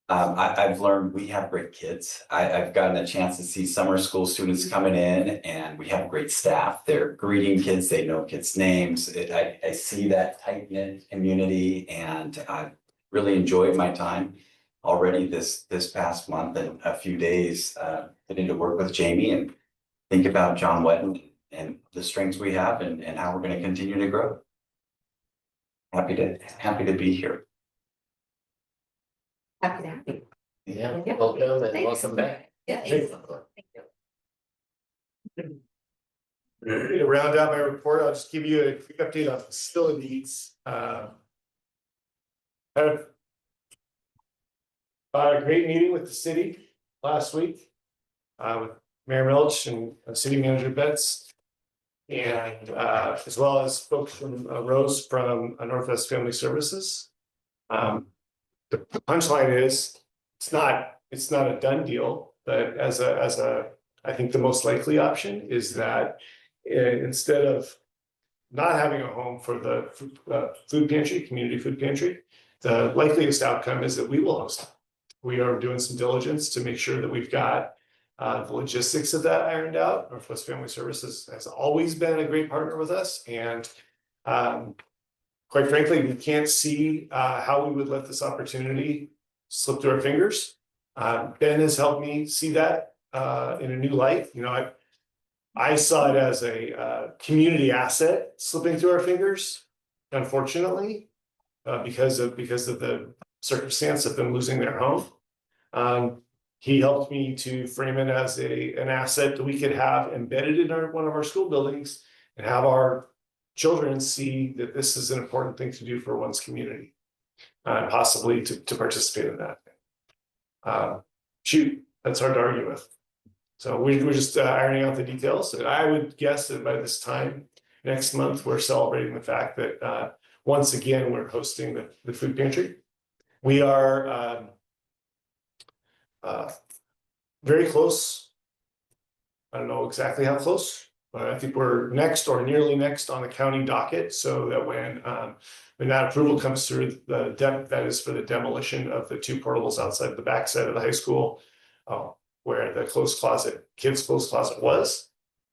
I've learned we have great kids. I've gotten a chance to see summer school students coming in and we have great staff. They're greeting kids, they know kids' names. I see that tight-knit community and I really enjoyed my time already this past month and a few days getting to work with Jamie and think about John Wetton and the strengths we have and how we're going to continue to grow. Happy to be here. Happy to have you. Yeah, Yeah. welcome and Thanks. welcome back. Yeah. Thank Thank you. To round out my report, I'll just give you a quick update on facilities. Had a great meeting with the city last week with Mayor Milch and City Manager Betts. And as well as folks from Rose from Northwest Family Services. The punchline is, it's not a done deal, but as a, I think the most likely option is that instead of not having a home for the food pantry, community food pantry, the likeliest outcome is that we will host it. We are doing some diligence to make sure that we've got the logistics of that ironed out. Northwest Family Services has always been a great partner with us and quite frankly, we can't see how we would let this opportunity slip through our fingers. Ben has helped me see that in a new light. You know, I saw it as a community asset slipping through our fingers, unfortunately, because of the circumstance of them losing their home. He helped me to frame it as an asset that we could have embedded in one of our school buildings and have our children see that this is an important thing to do for one's community. Possibly to participate in that. Shoot, that's hard to argue with. So we're just ironing out the details. And I would guess that by this time next month, we're celebrating the fact that once again, we're hosting the food pantry. We are very close. I don't know exactly how close, but I think we're next or nearly next on the county docket, so that when that approval comes through, that is for the demolition of the 2 portables outside the backside of the high school, where the kids' clothes closet was,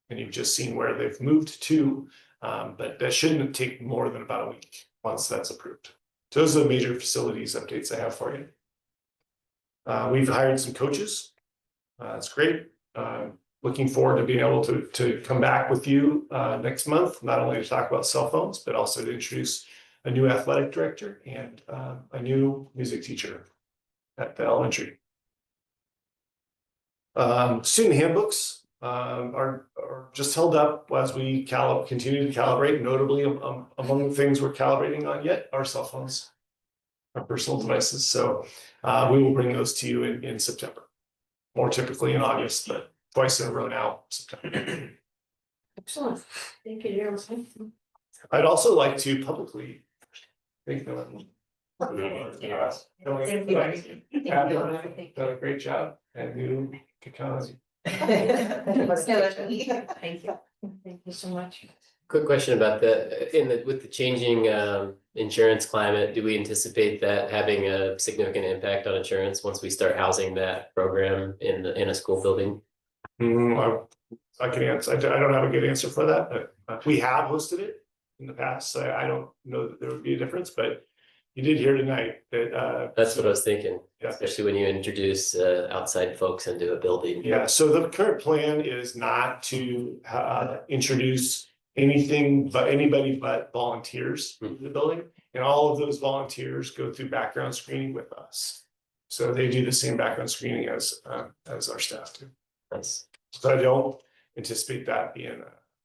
and you've just seen where they've moved to. But that shouldn't take more than about a week once that's approved. So those are the major facilities updates I have for you. We've hired some coaches. It's great. Looking forward to being able to come back with you next month, not only to talk about cell phones, but also to introduce a new athletic director and a new music teacher at the elementary. Student handbooks are just held up as we continue to calibrate. Notably, among the things we're calibrating on yet are cell phones, our personal devices. So we will bring those to you in September. More typically in August, but twice in a row now, September. Excellent. Thank you, Jeremy. I'd also like to publicly thank them. Thank you. Done a great job at new technology. Thank you. Thank you so much. Quick question about with the changing insurance climate, do we anticipate that having a significant impact on insurance once we start housing that program in a school building? I can answer, I don't have a good answer for that, but we have hosted it in the past, so I don't know that there would be a difference, but you did hear tonight that That's what I was thinking, yeah. especially when you introduce outside folks into a building. Yeah, so the current plan is not to introduce anything but anybody but volunteers in the building. And all of those volunteers go through background screening with us. So they do the same background screening as our staff do. Nice. So I don't anticipate that being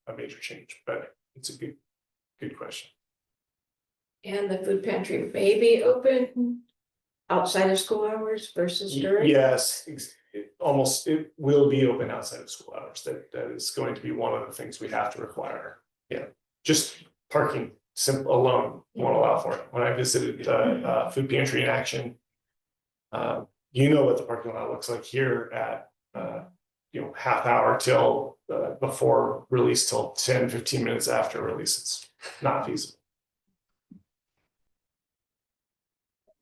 a major change, but it's a good question. And the food pantry may be open outside of school hours versus during? Yes, it will be open outside of school hours. That is going to be one of the things we have to require. Yeah, just parking alone won't allow for it. When I visited food pantry in action, you know what the parking lot looks like here at half hour till before release till 10-15 minutes after release. It's not feasible.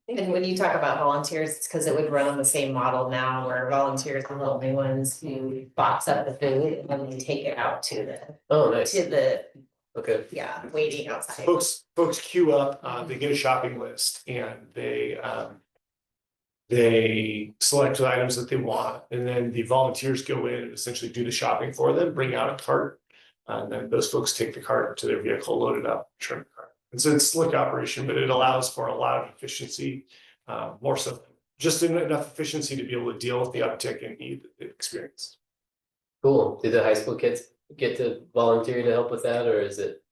And when you talk about volunteers, it's because it would run on the same model now where volunteers are the only ones who box up the food and then they take it out to the Okay. waiting outside. Folks queue up, they get a shopping list and they select the items that they want, and then the volunteers go in and essentially do the shopping for them, bring out a cart. And then those folks take the cart to their vehicle, load it up, return the cart. It's a slick operation, but it allows for a lot of efficiency, more so just enough efficiency to be able to deal with the uptick in need that they've experienced. Cool. Do the high school kids get to volunteer to help with that, or is it?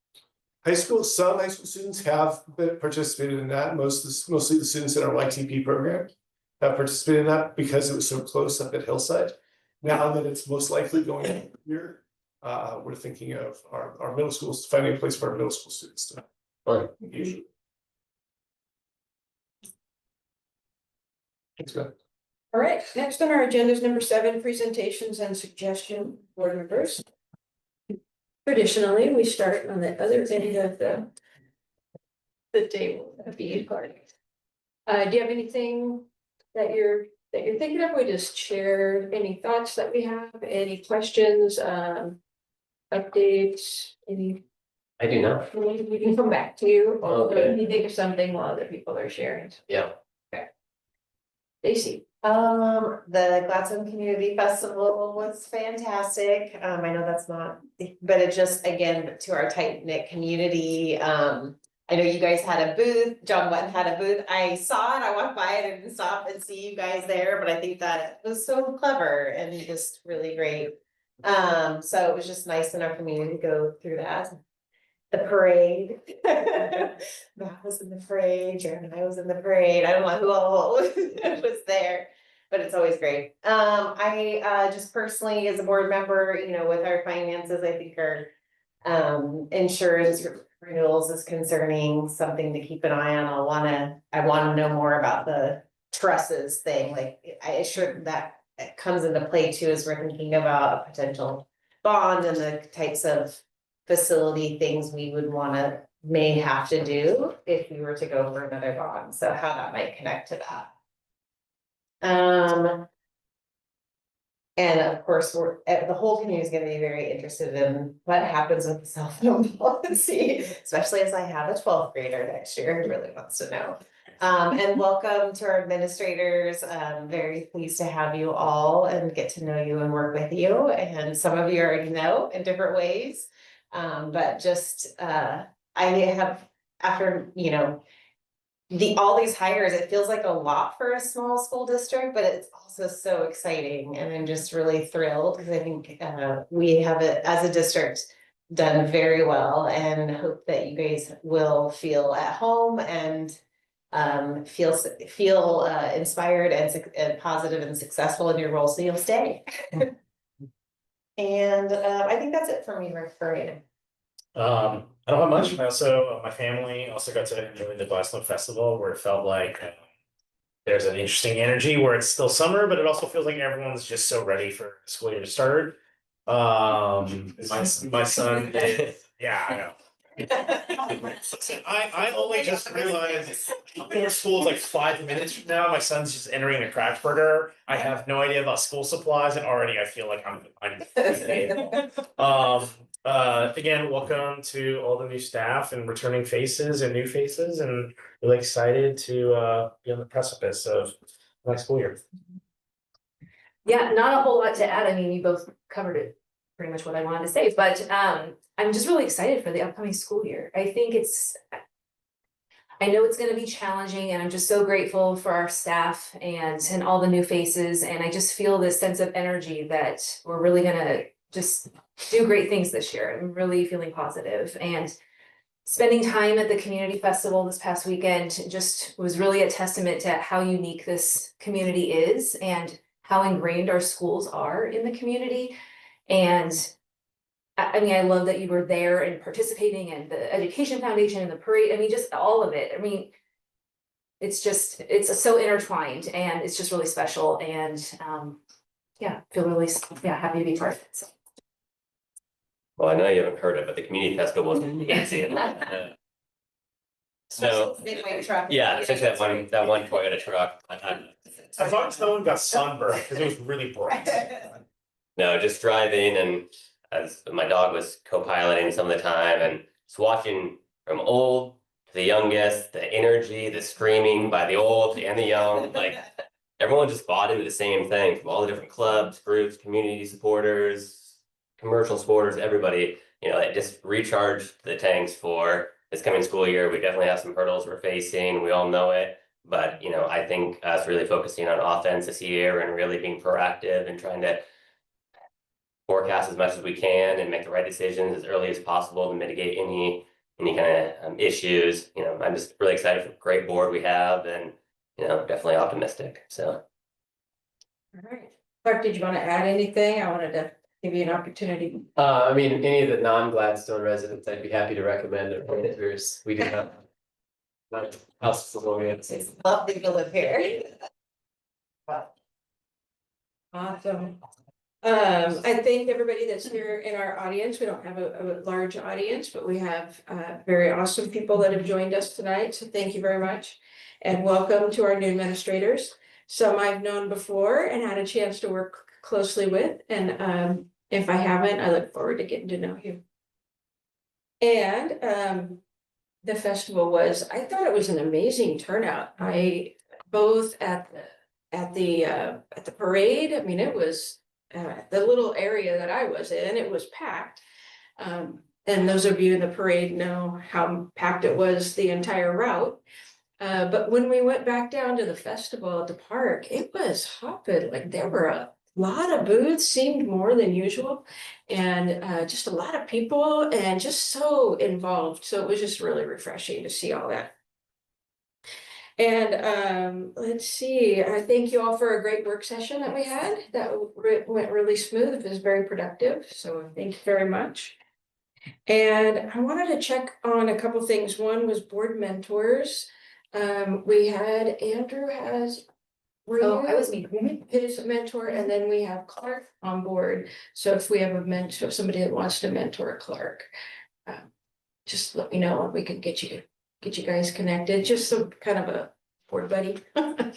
Some high school students have participated in that. Mostly the students in our YTP program have participated in that because it was so close up at Hillside. Now that it's most likely going here, we're thinking of our middle schools, finding a place for our middle school students to. Usually. Thanks, man. All right, next on our agenda is number 7, presentations and suggestion board members. Traditionally, we start on the other end of the table of the party. Do you have anything that you're thinking of? We just share any thoughts that we have, any questions, updates, any. I do not. We can come back to you. Okay. If you think of something while other people are sharing. Yeah. Stacy. The Gladstone Community Festival was fantastic. I know that's not, but it just, again, to our tight knit community. I know you guys had a booth, John Wetton had a booth. I saw it, I walked by it and didn't stop and see you guys there, but I think that it was so clever and just really great. So it was just nice in our community to go through that. The parade. Matt was in the parade, Jared and I was in the parade. I don't know who all was there, but it's always great. I just personally, as a board member, with our finances, I think our insurance renewals is concerning, something to keep an eye on. I wanna know more about the trusses thing. Like I sure that comes into play too, as we're thinking about a potential bond and the types of facility things we would may have to do if we were to go for another bond. So how that might connect to that. And of course, the whole community is gonna be very interested in what happens with the cell phone policy, especially as I have a 12th grader next year who really wants to know. And welcome to our administrators. Very pleased to have you all and get to know you and work with you. And some of you already know in different ways. But just, I have, after, all these hires, it feels like a lot for a small school district, but it's also so exciting. And I'm just really thrilled because I think, we have as a district done very well, and hope that you guys will feel at home and feel inspired and positive and successful in your role, so you'll stay. And I think that's it for me, for you. I don't have much. I also, my family also got to enjoy the Glasgow Festival, where it felt like there's an interesting energy where it's still summer, but it also feels like everyone's just so ready for school year to start. My son is, yeah, I know. I only just realized our school is like 5 minutes from now. My son's just entering a Cracksburger. I have no idea about school supplies, and already I feel like I'm again, welcome to all the new staff and returning faces and new faces, and really excited to be on the precipice of next school year. Yeah, not a whole lot to add. I mean, you both covered it, pretty much what I wanted to say, but I'm just really excited for the upcoming school year. I know it's gonna be challenging, and I'm just so grateful for our staff and all the new faces, and I just feel this sense of energy that we're really gonna just do great things this year. I'm really feeling positive, and spending time at the community festival this past weekend just was really a testament to how unique this community is and how ingrained our schools are in the community. And I mean, I love that you were there and participating in the Education Foundation and the parade. I mean, just all of it. I mean, it's so intertwined, and it's just really special. And yeah, feel really happy to be part of it. So. Well, I know you haven't heard it, but the community festival was amazing. So, yeah, essentially that one Toyota truck. As long as no one got sunburned, because it was really bright. No, just driving, and as my dog was co-piloting some of the time, and just watching from old to the youngest, the energy, the screaming by the old and the young, like everyone just bought into the same thing from all the different clubs, groups, community supporters, commercial supporters, everybody, it just recharged the tanks for this coming school year. We definitely have some hurdles we're facing. We all know it. But, I think us really focusing on offense this year and really being proactive and trying to forecast as much as we can and make the right decisions as early as possible to mitigate any kind of issues. I'm just really excited for the great board we have, and, definitely optimistic. So. All right. Clark, did you want to add anything? I wanted to give you an opportunity. I mean, any of the non-Gladstone residents, I'd be happy to recommend it. We do have houses along the Lovely to live here. Awesome. I thank everybody that's here in our audience. We don't have a large audience, but we have very awesome people that have joined us tonight. So thank you very much. And welcome to our new administrators. Some I've known before and had a chance to work closely with. And if I haven't, I look forward to getting to know you. And the festival I thought it was an amazing turnout. Both at the parade, I mean, it was the little area that I was in, it was packed. And those of you in the parade know how packed it was the entire route. But when we went back down to the festival at the park, it was hopping. Like there were a lot of booths, seemed more than usual, and just a lot of people and just so involved. So it was just really refreshing to see all that. And let's see, I thank you all for a great work session that we had. That went really smooth. It was very productive. So thank you very much. And I wanted to check on a couple things. One was board mentors. We had Andrew has. I was me. His mentor, and then we have Clark on board. So if we have a mentor, somebody that wants to mentor Clark, just let me know. We can get you guys connected. Just some kind of a board buddy.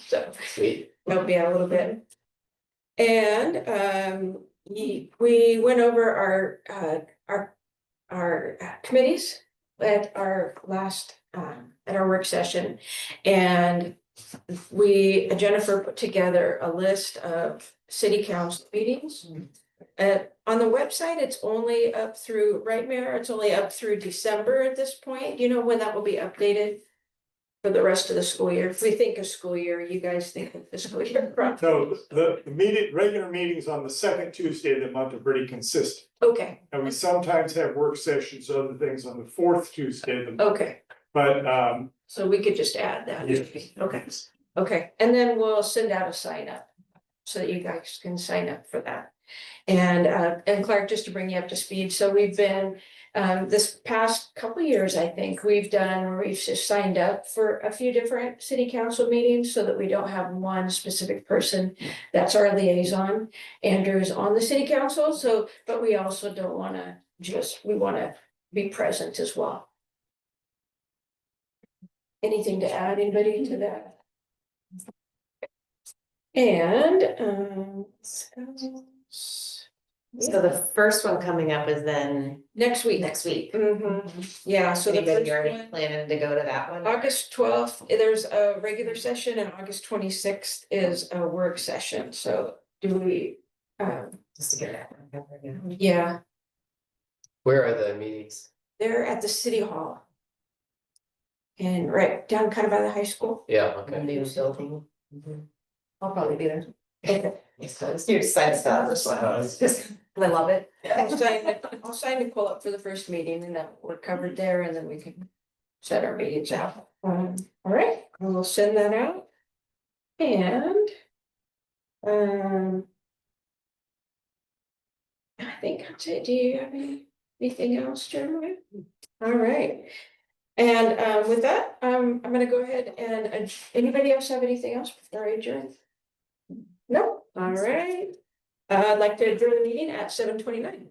So Sweet. help me out a little bit. And we went over our committees at our last at our work session. And Jennifer put together a list of city council meetings. On the website, it's only up through, right, Mayor, it's only up through December at this point. Do you know when that will be updated? For the rest of the school year? If we think of school year, you guys think of fiscal year. So the regular meetings on the second Tuesday of the month are pretty consistent. Okay, And we sometimes have work sessions, other things on the fourth Tuesday of the month. okay, But so we could just add that. Yes. Okay, and then we'll send out a sign up so that you guys can sign up for that. And Clark, just to bring you up to speed, so we've been, this past couple of years, I think, we've just signed up for a few different city council meetings so that we don't have one specific person that's our liaison. Andrew is on the city council, so, but we also don't wanna we wanna be present as well. Anything to add, anybody to that? And, So the first one coming up is then next week. next week. Yeah, so the Anybody first already one, planning to go to that one? August 12th, there's a regular session, and August 26th is a work session, so do we, Just to get that one covered, yeah. yeah, Where are the meetings? they're at the city hall. And right down kind of by the high school. Yeah, The okay. new building. I'll probably be there. Okay. You're excited about this one. I love it. I'll sign Nicole up for the first meeting, and then we're covered there, and then we can set our meetings out. All right, I will send that out. And I think that's it. Do you have anything else, Jeremiah? All right. And with that, I'm gonna go ahead and anybody else have anything else before I adjourn? No, all right. I'd like to adjourn the meeting at 7:29.